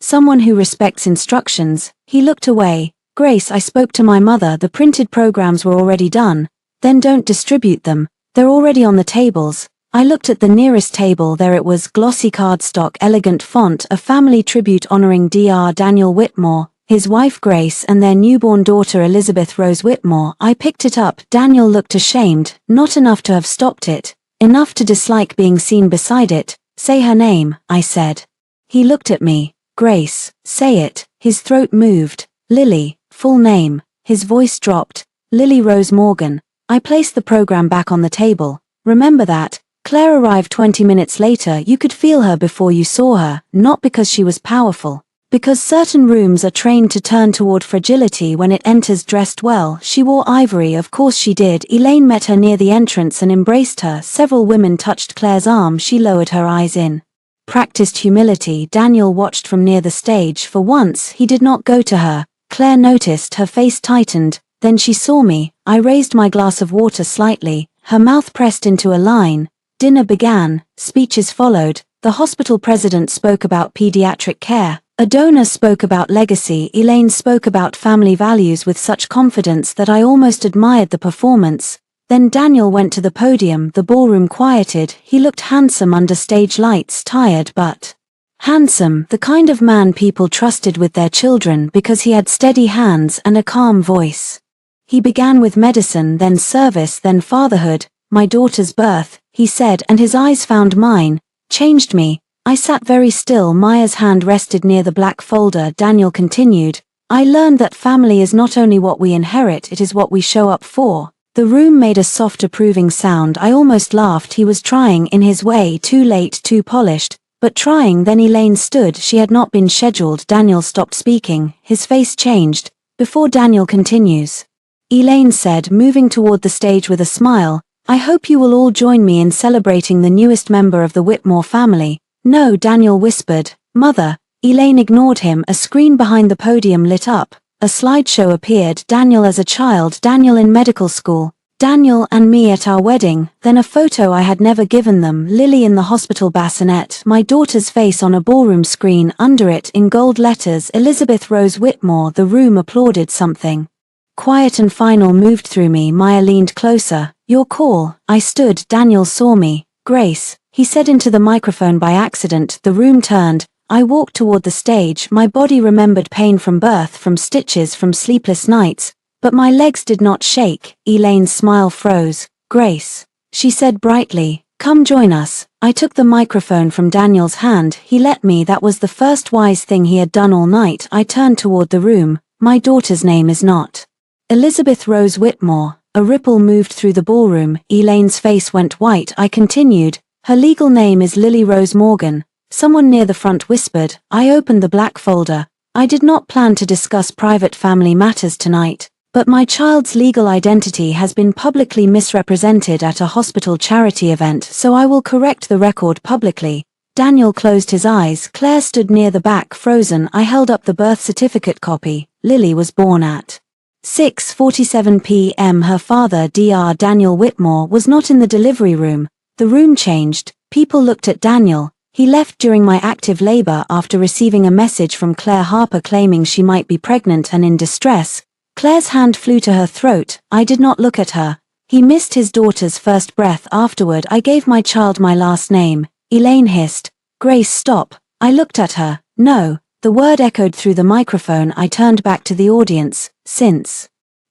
S1: Someone who respects instructions. He looked away. Grace, I spoke to my mother, the printed programs were already done. Then don't distribute them. They're already on the tables. I looked at the nearest table, there it was, glossy cardstock, elegant font, a family tribute honoring Dr. Daniel Whitmore, his wife Grace and their newborn daughter Elizabeth Rose Whitmore. I picked it up. Daniel looked ashamed, not enough to have stopped it, enough to dislike being seen beside it. Say her name, I said. He looked at me. Grace, say it. His throat moved. Lily, full name. His voice dropped. Lily Rose Morgan. I placed the program back on the table. Remember that. Claire arrived 20 minutes later. You could feel her before you saw her, not because she was powerful. Because certain rooms are trained to turn toward fragility when it enters dressed well. She wore ivory, of course she did. Elaine met her near the entrance and embraced her. Several women touched Claire's arm. She lowered her eyes in practiced humility. Daniel watched from near the stage. For once, he did not go to her. Claire noticed, her face tightened. Then she saw me. I raised my glass of water slightly. Her mouth pressed into a line. Dinner began. Speeches followed. The hospital president spoke about pediatric care. A donor spoke about legacy. Elaine spoke about family values with such confidence that I almost admired the performance. Then Daniel went to the podium. The ballroom quieted. He looked handsome under stage lights, tired but handsome, the kind of man people trusted with their children because he had steady hands and a calm voice. He began with medicine, then service, then fatherhood. My daughter's birth, he said, and his eyes found mine, changed me. I sat very still. Maya's hand rested near the black folder. Daniel continued, I learned that family is not only what we inherit, it is what we show up for. The room made a soft approving sound. I almost laughed. He was trying in his way, too late, too polished, but trying. Then Elaine stood. She had not been scheduled. Daniel stopped speaking. His face changed. Before Daniel continues, Elaine said, moving toward the stage with a smile, I hope you will all join me in celebrating the newest member of the Whitmore family. No, Daniel whispered. Mother. Elaine ignored him. A screen behind the podium lit up. A slideshow appeared. Daniel as a child, Daniel in medical school, Daniel and me at our wedding, then a photo I had never given them, Lily in the hospital bassinet, my daughter's face on a ballroom screen, under it, in gold letters, Elizabeth Rose Whitmore. The room applauded. Something quiet and final moved through me. Maya leaned closer. Your call. I stood. Daniel saw me. Grace, he said into the microphone by accident. The room turned. I walked toward the stage. My body remembered pain from birth, from stitches, from sleepless nights, but my legs did not shake. Elaine's smile froze. Grace, she said brightly, come join us. I took the microphone from Daniel's hand. He let me. That was the first wise thing he had done all night. I turned toward the room. My daughter's name is not Elizabeth Rose Whitmore. A ripple moved through the ballroom. Elaine's face went white. I continued, her legal name is Lily Rose Morgan. Someone near the front whispered. I opened the black folder. I did not plan to discuss private family matters tonight, but my child's legal identity has been publicly misrepresented at a hospital charity event, so I will correct the record publicly. Daniel closed his eyes. Claire stood near the back, frozen. I held up the birth certificate copy. Lily was born at 6:47 p.m. Her father, Dr. Daniel Whitmore, was not in the delivery room. The room changed. People looked at Daniel. He left during my active labor after receiving a message from Claire Harper claiming she might be pregnant and in distress. Claire's hand flew to her throat. I did not look at her. He missed his daughter's first breath. Afterward, I gave my child my last name. Elaine hissed. Grace, stop. I looked at her. No. The word echoed through the microphone. I turned back to the audience. Since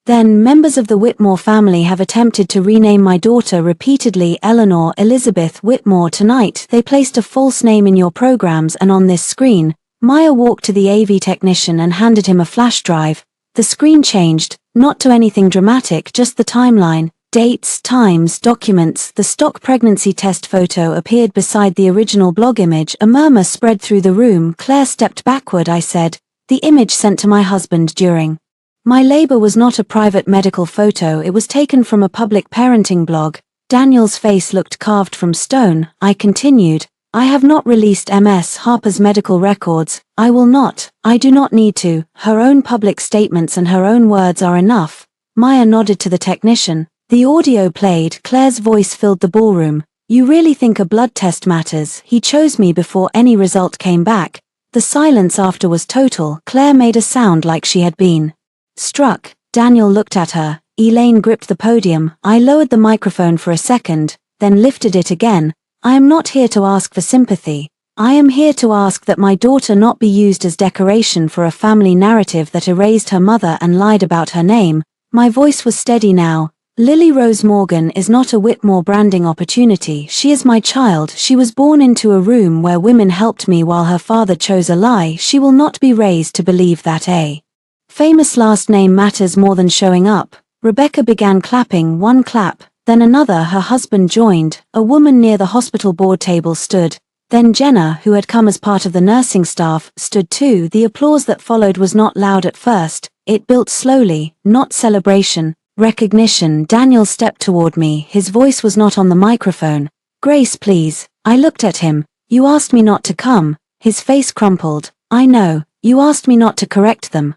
S1: then, members of the Whitmore family have attempted to rename my daughter repeatedly. Eleanor Elizabeth Whitmore. Tonight, they placed a false name in your programs and on this screen. Maya walked to the AV technician and handed him a flash drive. The screen changed, not to anything dramatic, just the timeline, dates, times, documents. The stock pregnancy test photo appeared beside the original blog image. A murmur spread through the room. Claire stepped backward. I said, the image sent to my husband during my labor was not a private medical photo. It was taken from a public parenting blog. Daniel's face looked carved from stone. I continued, I have not released Ms. Harper's medical records. I will not. I do not need to. Her own public statements and her own words are enough. Maya nodded to the technician. The audio played. Claire's voice filled the ballroom. You really think a blood test matters? He chose me before any result came back. The silence after was total. Claire made a sound like she had been struck. Daniel looked at her. Elaine gripped the podium. I lowered the microphone for a second, then lifted it again. I am not here to ask for sympathy. I am here to ask that my daughter not be used as decoration for a family narrative that erased her mother and lied about her name. My voice was steady now. Lily Rose Morgan is not a Whitmore branding opportunity. She is my child. She was born into a room where women helped me while her father chose a lie. She will not be raised to believe that a famous last name matters more than showing up. Rebecca began clapping, one clap, then another. Her husband joined. A woman near the hospital board table stood. Then Jenna, who had come as part of the nursing staff, stood too. The applause that followed was not loud at first. It built slowly, not celebration, recognition. Daniel stepped toward me. His voice was not on the microphone. Grace, please. I looked at him. You asked me not to come. His face crumpled. I know. You asked me not to correct them.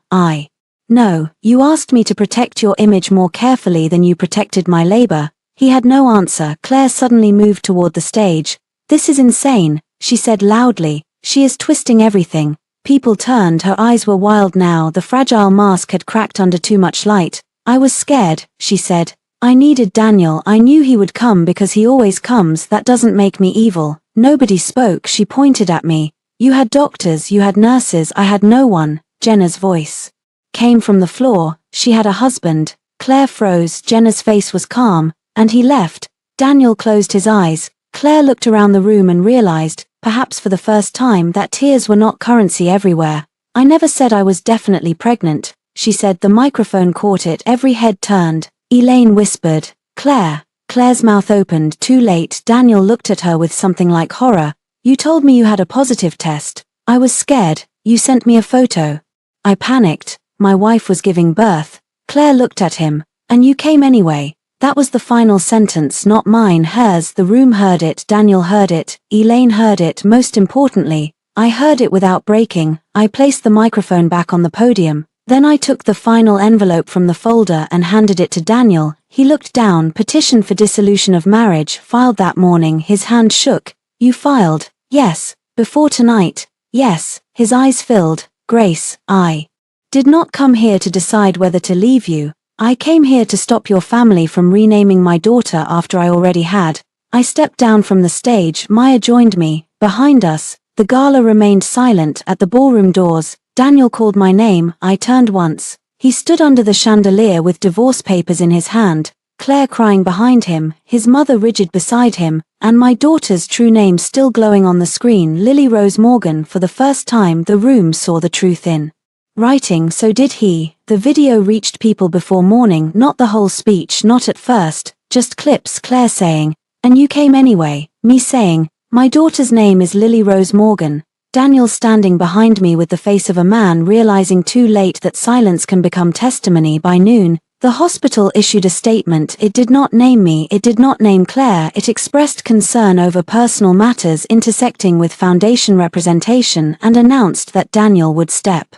S1: No, you asked me to protect your image more carefully than you protected my labor. He had no answer. Claire suddenly moved toward the stage. This is insane, she said loudly. She is twisting everything. People turned. Her eyes were wild now. The fragile mask had cracked under too much light. I was scared, she said. I needed Daniel. I knew he would come because he always comes. That doesn't make me evil. Nobody spoke. She pointed at me. You had doctors, you had nurses. I had no one. Jenna's voice came from the floor. She had a husband. Claire froze. Jenna's face was calm. And he left. Daniel closed his eyes. Claire looked around the room and realized, perhaps for the first time, that tears were not currency everywhere. I never said I was definitely pregnant, she said. The microphone caught it. Every head turned. Elaine whispered, Claire. Claire's mouth opened. Too late. Daniel looked at her with something like horror. You told me you had a positive test. I was scared. You sent me a photo. I panicked. My wife was giving birth. Claire looked at him. And you came anyway. That was the final sentence, not mine, hers. The room heard it. Daniel heard it. Elaine heard it. Most importantly, I heard it without breaking. I placed the microphone back on the podium. Then I took the final envelope from the folder and handed it to Daniel. He looked down. Petition for dissolution of marriage, filed that morning. His hand shook. You filed? Yes. Before tonight? Yes. His eyes filled. Grace, I did not come here to decide whether to leave you. I came here to stop your family from renaming my daughter after I already had. I stepped down from the stage. Maya joined me. Behind us, the gala remained silent. At the ballroom doors, Daniel called my name. I turned once. He stood under the chandelier with divorce papers in his hand, Claire crying behind him, his mother rigid beside him, and my daughter's true name still glowing on the screen, Lily Rose Morgan. For the first time, the room saw the truth in writing. So did he. The video reached people before morning, not the whole speech, not at first, just clips. Claire saying, and you came anyway. Me saying, my daughter's name is Lily Rose Morgan. Daniel standing behind me with the face of a man realizing too late that silence can become testimony. By noon, the hospital issued a statement. It did not name me, it did not name Claire. It expressed concern over personal matters intersecting with foundation representation and announced that Daniel would step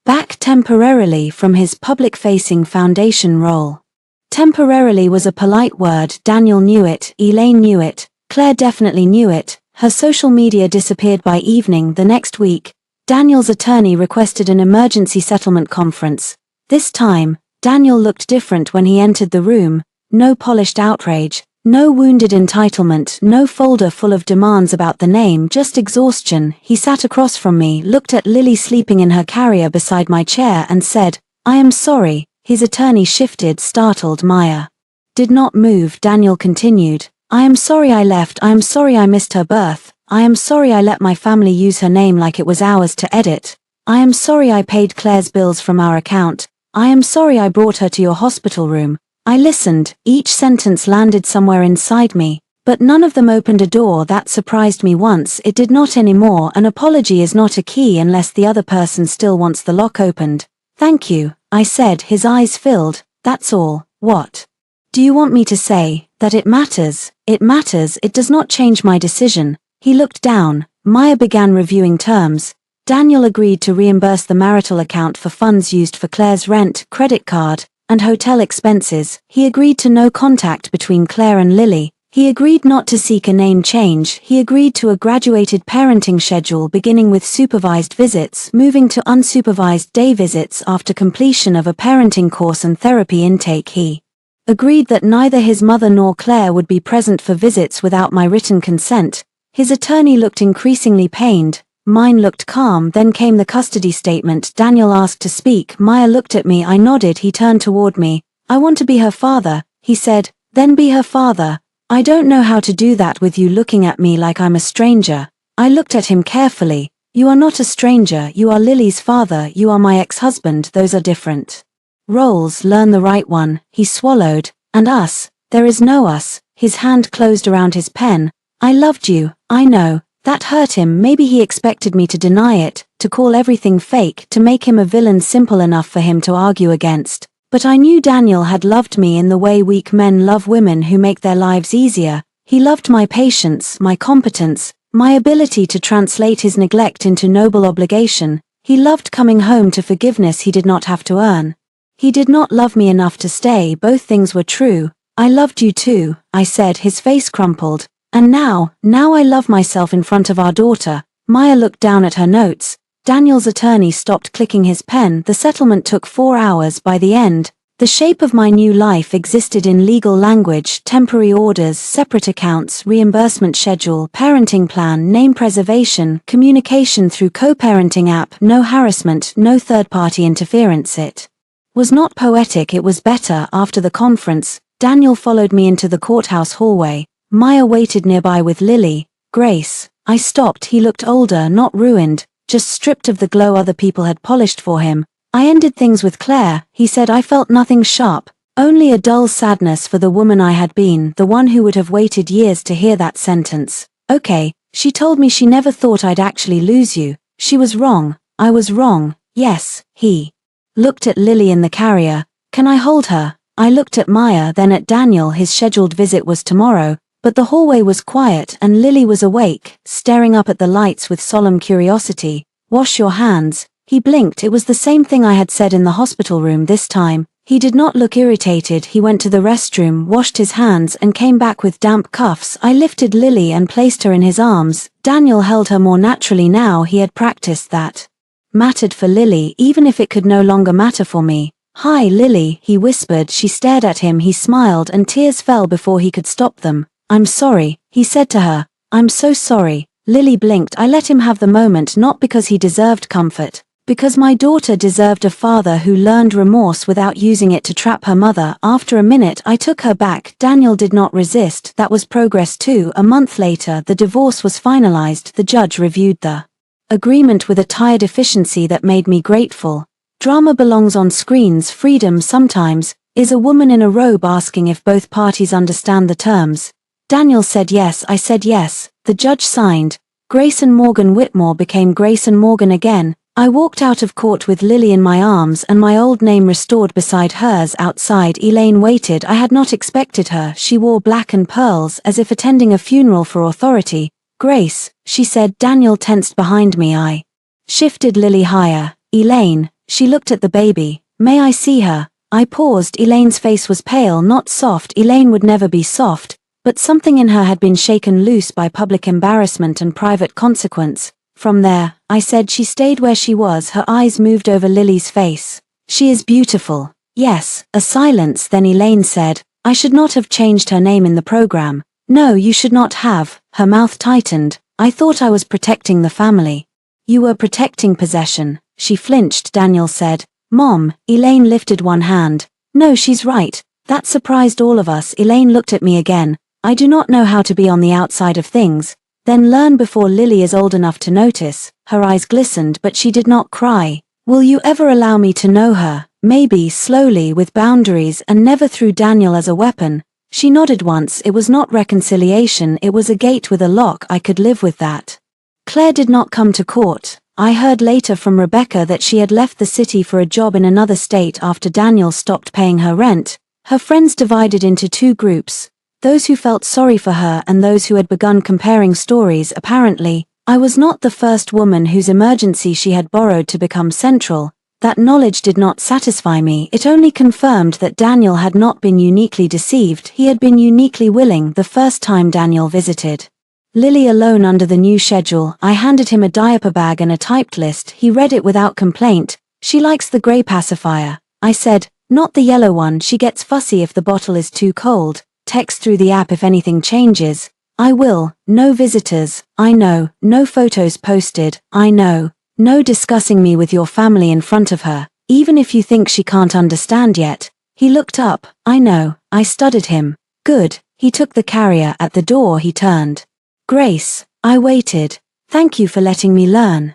S1: back temporarily from his public-facing foundation role. Temporarily was a polite word. Daniel knew it, Elaine knew it, Claire definitely knew it. Her social media disappeared by evening. The next week, Daniel's attorney requested an emergency settlement conference. This time, Daniel looked different when he entered the room. No polished outrage, no wounded entitlement, no folder full of demands about the name, just exhaustion. He sat across from me, looked at Lily sleeping in her carrier beside my chair and said, I am sorry. His attorney shifted, startled. Maya did not move. Daniel continued, I am sorry I left. I am sorry I missed her birth. I am sorry I let my family use her name like it was ours to edit. I am sorry I paid Claire's bills from our account. I am sorry I brought her to your hospital room. I listened. Each sentence landed somewhere inside me, but none of them opened a door. That surprised me once. It did not anymore. An apology is not a key unless the other person still wants the lock opened. Thank you, I said. His eyes filled. That's all. What do you want me to say? That it matters. It matters. It does not change my decision. He looked down. Maya began reviewing terms. Daniel agreed to reimburse the marital account for funds used for Claire's rent, credit card, and hotel expenses. He agreed to no contact between Claire and Lily. He agreed not to seek a name change. He agreed to a graduated parenting schedule beginning with supervised visits, moving to unsupervised day visits after completion of a parenting course and therapy intake. He agreed that neither his mother nor Claire would be present for visits without my written consent. His attorney looked increasingly pained. Mine looked calm. Then came the custody statement. Daniel asked to speak. Maya looked at me. I nodded. He turned toward me. I want to be her father, he said. Then be her father. I don't know how to do that with you looking at me like I'm a stranger. I looked at him carefully. You are not a stranger. You are Lily's father. You are my ex-husband. Those are different roles. Learn the right one. He swallowed. And us. There is no us. His hand closed around his pen. I loved you. I know. That hurt him. Maybe he expected me to deny it, to call everything fake, to make him a villain simple enough for him to argue against. But I knew Daniel had loved me in the way weak men love women who make their lives easier. He loved my patience, my competence, my ability to translate his neglect into noble obligation. He loved coming home to forgiveness he did not have to earn. He did not love me enough to stay. Both things were true. I loved you too, I said. His face crumpled. And now I love myself in front of our daughter. Maya looked down at her notes. Daniel's attorney stopped clicking his pen. The settlement took 4 hours. By the end, the shape of my new life existed in legal language, temporary orders, separate accounts, reimbursement schedule, parenting plan, name preservation, communication through co-parenting app, no harassment, no third-party interference. It was not poetic, it was better. After the conference, Daniel followed me into the courthouse hallway. Maya waited nearby with Lily. Grace. I stopped. He looked older, not ruined, just stripped of the glow other people had polished for him. I ended things with Claire, he said. I felt nothing sharp, only a dull sadness for the woman I had been, the one who would have waited years to hear that sentence. Okay, she told me she never thought I'd actually lose you. She was wrong. I was wrong. Yes. He looked at Lily in the carrier. Can I hold her? I looked at Maya, then at Daniel. His scheduled visit was tomorrow. But the hallway was quiet and Lily was awake, staring up at the lights with solemn curiosity. Wash your hands. He blinked. It was the same thing I had said in the hospital room this time. He did not look irritated. He went to the restroom, washed his hands and came back with damp cuffs. I lifted Lily and placed her in his arms. Daniel held her more naturally now. He had practiced that mattered for Lily, even if it could no longer matter for me. Hi, Lily, he whispered. She stared at him. He smiled and tears fell before he could stop them. I'm sorry, he said to her. I'm so sorry. Lily blinked. I let him have the moment, not because he deserved comfort, because my daughter deserved a father who learned remorse without using it to trap her mother. After a minute, I took her back. Daniel did not resist. That was progress too. A month later, the divorce was finalized. The judge reviewed the agreement with a tired efficiency that made me grateful. Drama belongs on screens. Freedom sometimes is a woman in a robe asking if both parties understand the terms. Daniel said yes. I said yes. The judge signed. Grayson Morgan Whitmore became Grayson Morgan again. I walked out of court with Lily in my arms and my old name restored beside hers. Outside, Elaine waited. I had not expected her. She wore black and pearls, as if attending a funeral for authority. Grace, she said. Daniel tensed behind me. I shifted Lily higher. Elaine. She looked at the baby. May I see her? I paused. Elaine's face was pale, not soft. Elaine would never be soft. But something in her had been shaken loose by public embarrassment and private consequence. From there, I said. She stayed where she was. Her eyes moved over Lily's face. She is beautiful. Yes. A silence. Then Elaine said, I should not have changed her name in the program. No, you should not have. Her mouth tightened. I thought I was protecting the family. You were protecting possession. She flinched. Daniel said, Mom. Elaine lifted one hand. No, she's right. That surprised all of us. Elaine looked at me again. I do not know how to be on the outside of things. Then learn before Lily is old enough to notice. Her eyes glistened, but she did not cry. Will you ever allow me to know her? Maybe, slowly, with boundaries, and never through Daniel as a weapon. She nodded once. It was not reconciliation, it was a gate with a lock. I could live with that. Claire did not come to court. I heard later from Rebecca that she had left the city for a job in another state after Daniel stopped paying her rent. Her friends divided into two groups. Those who felt sorry for her and those who had begun comparing stories. Apparently, I was not the first woman whose emergency she had borrowed to become central. That knowledge did not satisfy me, it only confirmed that Daniel had not been uniquely deceived, he had been uniquely willing the first time Daniel visited. Lily alone under the new schedule, I handed him a diaper bag and a typed list, he read it without complaint. She likes the grey pacifier. I said, not the yellow one, she gets fussy if the bottle is too cold. Text through the app if anything changes. I will. No visitors, I know. No photos posted, I know. No discussing me with your family in front of her, even if you think she can't understand yet. He looked up, I know. I studied him. Good. He took the carrier. At the door he turned. Grace. I waited. Thank you for letting me learn.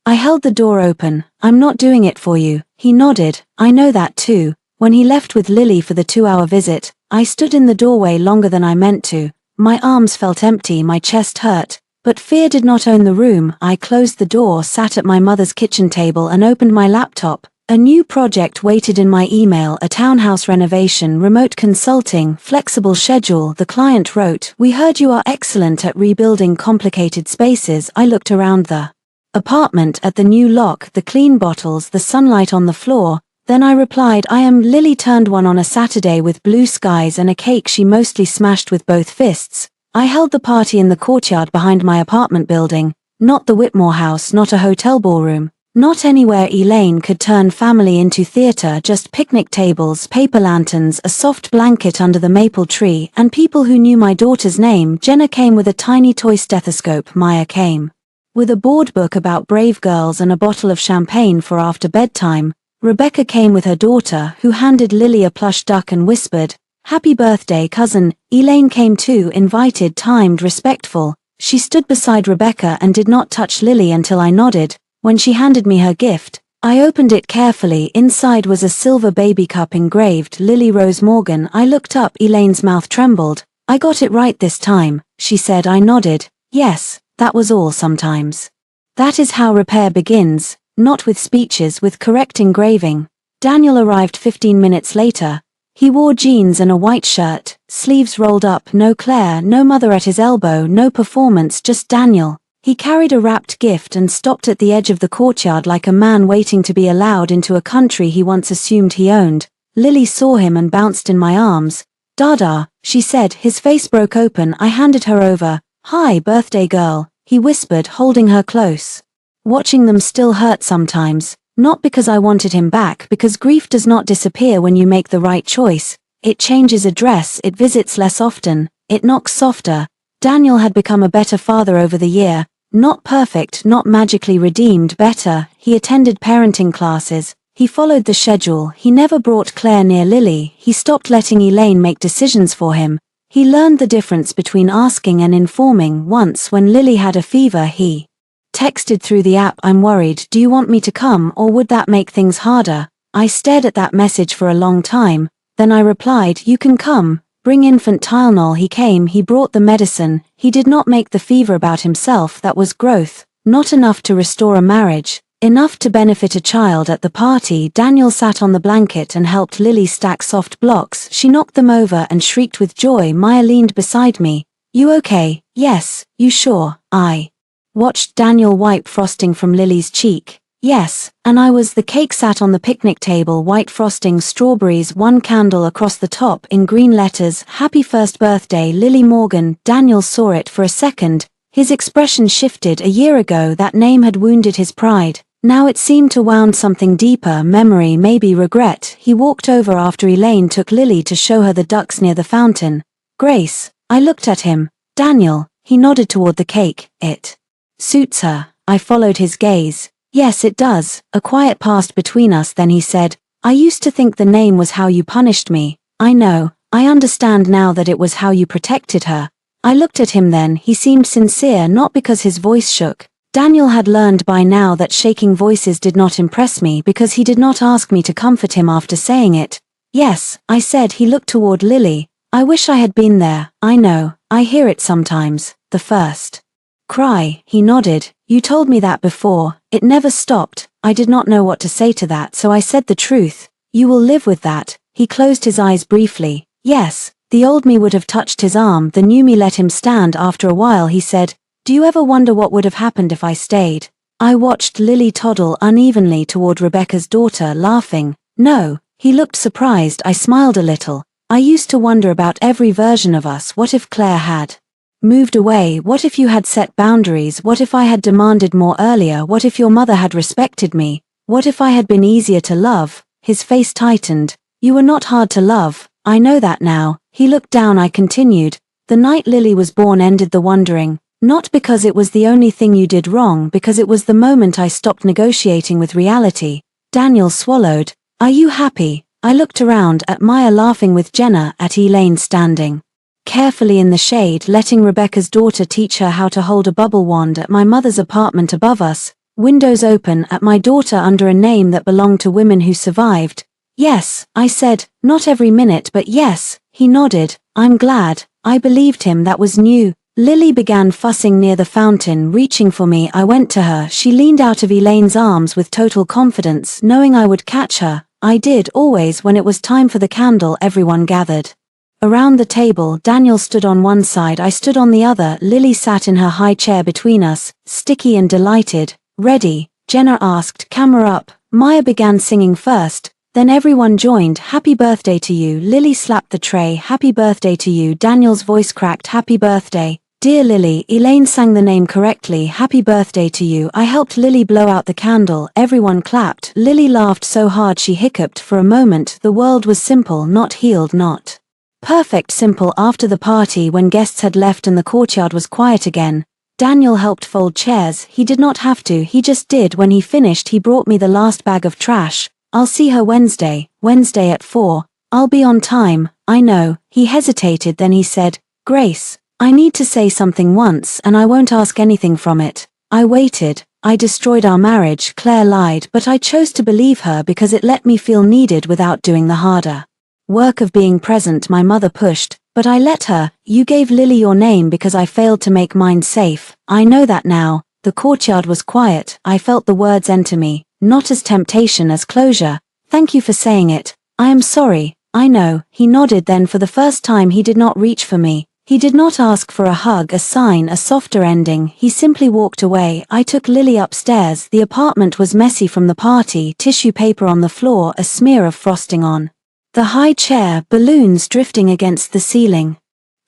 S1: I held the door open. I'm not doing it for you. He nodded. I know that too. When he left with Lily for the 2-hour visit, I stood in the doorway longer than I meant to. My arms felt empty, my chest hurt. But fear did not own the room. I closed the door, sat at my mother's kitchen table and opened my laptop. A new project waited in my email, a townhouse renovation, remote consulting, flexible schedule. The client wrote, we heard you are excellent at rebuilding complicated spaces. I looked around the apartment at the new lock, the clean bottles, the sunlight on the floor. Then I replied, I am. Lily turned one on a Saturday with blue skies and a cake she mostly smashed with both fists. I held the party in the courtyard behind my apartment building, not the Whitmore house, not a hotel ballroom, not anywhere Elaine could turn family into theater, just picnic tables, paper lanterns, a soft blanket under the maple tree, and people who knew my daughter's name. Jenna came with a tiny toy stethoscope, Maya came with a board book about brave girls and a bottle of champagne for after bedtime. Rebecca came with her daughter, who handed Lily a plush duck and whispered, Happy birthday, cousin. Elaine came too, invited, timed, respectful. She stood beside Rebecca and did not touch Lily until I nodded. When she handed me her gift, I opened it carefully. Inside was a silver baby cup engraved, Lily Rose Morgan. I looked up, Elaine's mouth trembled. I got it right this time, she said. I nodded. Yes, that was all. Sometimes that is how repair begins, not with speeches, with correct engraving. Daniel arrived 15 minutes later. He wore jeans and a white shirt, sleeves rolled up, no Claire, no mother at his elbow, no performance, just Daniel. He carried a wrapped gift and stopped at the edge of the courtyard like a man waiting to be allowed into a country he once assumed he owned. Lily saw him and bounced in my arms. Dada, she said. His face broke open. I handed her over. Hi, birthday girl, he whispered, holding her close. Watching them still hurt sometimes. Not because I wanted him back, because grief does not disappear when you make the right choice. It changes address, it visits less often, it knocks softer. Daniel had become a better father over the year. Not perfect, not magically redeemed, better. He attended parenting classes. He followed the schedule. He never brought Claire near Lily. He stopped letting Elaine make decisions for him. He learned the difference between asking and informing. Once, when Lily had a fever, he texted through the app, I'm worried, do you want me to come, or would that make things harder? I stared at that message for a long time. Then I replied, you can come, bring infant Tylenol. He came, he brought the medicine. He did not make the fever about himself. That was growth. Not enough to restore a marriage, enough to benefit a child. At the party, Daniel sat on the blanket and helped Lily stack soft blocks. She knocked them over and shrieked with joy. Maya leaned beside me. You okay? Yes. You sure? I watched Daniel wipe frosting from Lily's cheek. Yes, and I was. The cake sat on the picnic table, white frosting, strawberries, one candle across the top in green letters, Happy First Birthday, Lily Morgan. Daniel saw it for a second. His expression shifted. A year ago that name had wounded his pride. Now it seemed to wound something deeper, memory, maybe regret. He walked over after Elaine took Lily to show her the ducks near the fountain. Grace. I looked at him. Daniel. He nodded toward the cake. It suits her. I followed his gaze. Yes, it does. A quiet passed between us. Then he said, I used to think the name was how you punished me. I know. I understand now that it was how you protected her. I looked at him then. He seemed sincere, not because his voice shook. Daniel had learned by now that shaking voices did not impress me, because he did not ask me to comfort him after saying it. Yes, I said. He looked toward Lily. I wish I had been there. I know. I hear it sometimes. The first cry. He nodded. You told me that before. It never stopped. I did not know what to say to that, so I said the truth. You will live with that. He closed his eyes briefly. Yes, the old me would have touched his arm. The new me let him stand. After a while he said, do you ever wonder what would have happened if I stayed? I watched Lily toddle unevenly toward Rebecca's daughter, laughing. No, he looked surprised. I smiled a little. I used to wonder about every version of us. What if Claire had moved away? What if you had set boundaries? What if I had demanded more earlier? What if your mother had respected me? What if I had been easier to love? His face tightened. You were not hard to love. I know that now. He looked down. I continued. The night Lily was born ended the wondering. Not because it was the only thing you did wrong, because it was the moment I stopped negotiating with reality. Daniel swallowed. Are you happy? I looked around at Maya laughing with Jenna, at Elaine standing carefully in the shade, letting Rebecca's daughter teach her how to hold a bubble wand at my mother's apartment above us, windows open, at my daughter under a name that belonged to women who survived. Yes, I said, not every minute, but yes. He nodded. I'm glad. I believed him. That was new. Lily began fussing near the fountain, reaching for me. I went to her. She leaned out of Elaine's arms with total confidence, knowing I would catch her. I did, always. When it was time for the candle, everyone gathered around the table. Daniel stood on one side, I stood on the other. Lily sat in her high chair between us, sticky and delighted. Ready? Jenna asked. Camera up. Maya began singing first. Then everyone joined. Happy birthday to you. Lily slapped the tray. Happy birthday to you. Daniel's voice cracked. Happy birthday, dear Lily. Elaine sang the name correctly. Happy birthday to you. I helped Lily blow out the candle. Everyone clapped. Lily laughed so hard she hiccuped. For a moment, the world was simple, not healed, not perfect, simple. After the party, when guests had left and the courtyard was quiet again, Daniel helped fold chairs. He did not have to, he just did. When he finished, he brought me the last bag of trash. I'll see her Wednesday at 4. I'll be on time. I know. He hesitated, then he said, Grace, I need to say something once, and I won't ask anything from it. I waited. I destroyed our marriage. Claire lied, but I chose to believe her because it let me feel needed without doing the harder work of being present. My mother pushed, but I let her. You gave Lily your name because I failed to make mine safe. I know that now. The courtyard was quiet. I felt the words enter me, not as temptation, as closure. Thank you for saying it. I am sorry. I know. He nodded. Then for the first time he did not reach for me. He did not ask for a hug, a sign, a softer ending. He simply walked away. I took Lily upstairs. The apartment was messy from the party, tissue paper on the floor, a smear of frosting on the high chair, balloons drifting against the ceiling.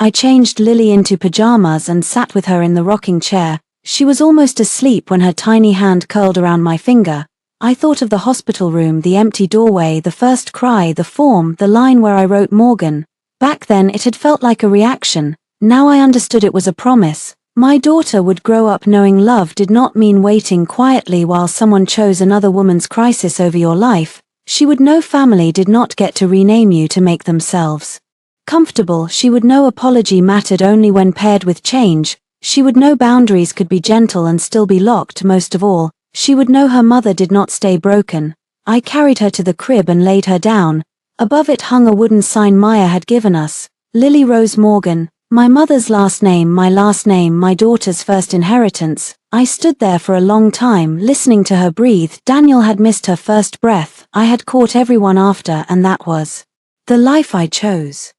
S1: I changed Lily into pajamas and sat with her in the rocking chair. She was almost asleep when her tiny hand curled around my finger. I thought of the hospital room, the empty doorway, the first cry, the form, the line where I wrote Morgan. Back then it had felt like a reaction. Now I understood it was a promise. My daughter would grow up knowing love did not mean waiting quietly while someone chose another woman's crisis over your life. She would know family did not get to rename you to make themselves comfortable. She would know apology mattered only when paired with change. She would know boundaries could be gentle and still be locked. Most of all, she would know her mother did not stay broken. I carried her to the crib and laid her down. Above it hung a wooden sign Maya had given us. Lily Rose Morgan. My mother's last name, my daughter's first inheritance. I stood there for a long time, listening to her breathe. Daniel had missed her first breath. I had caught everyone after, and that was the life I chose.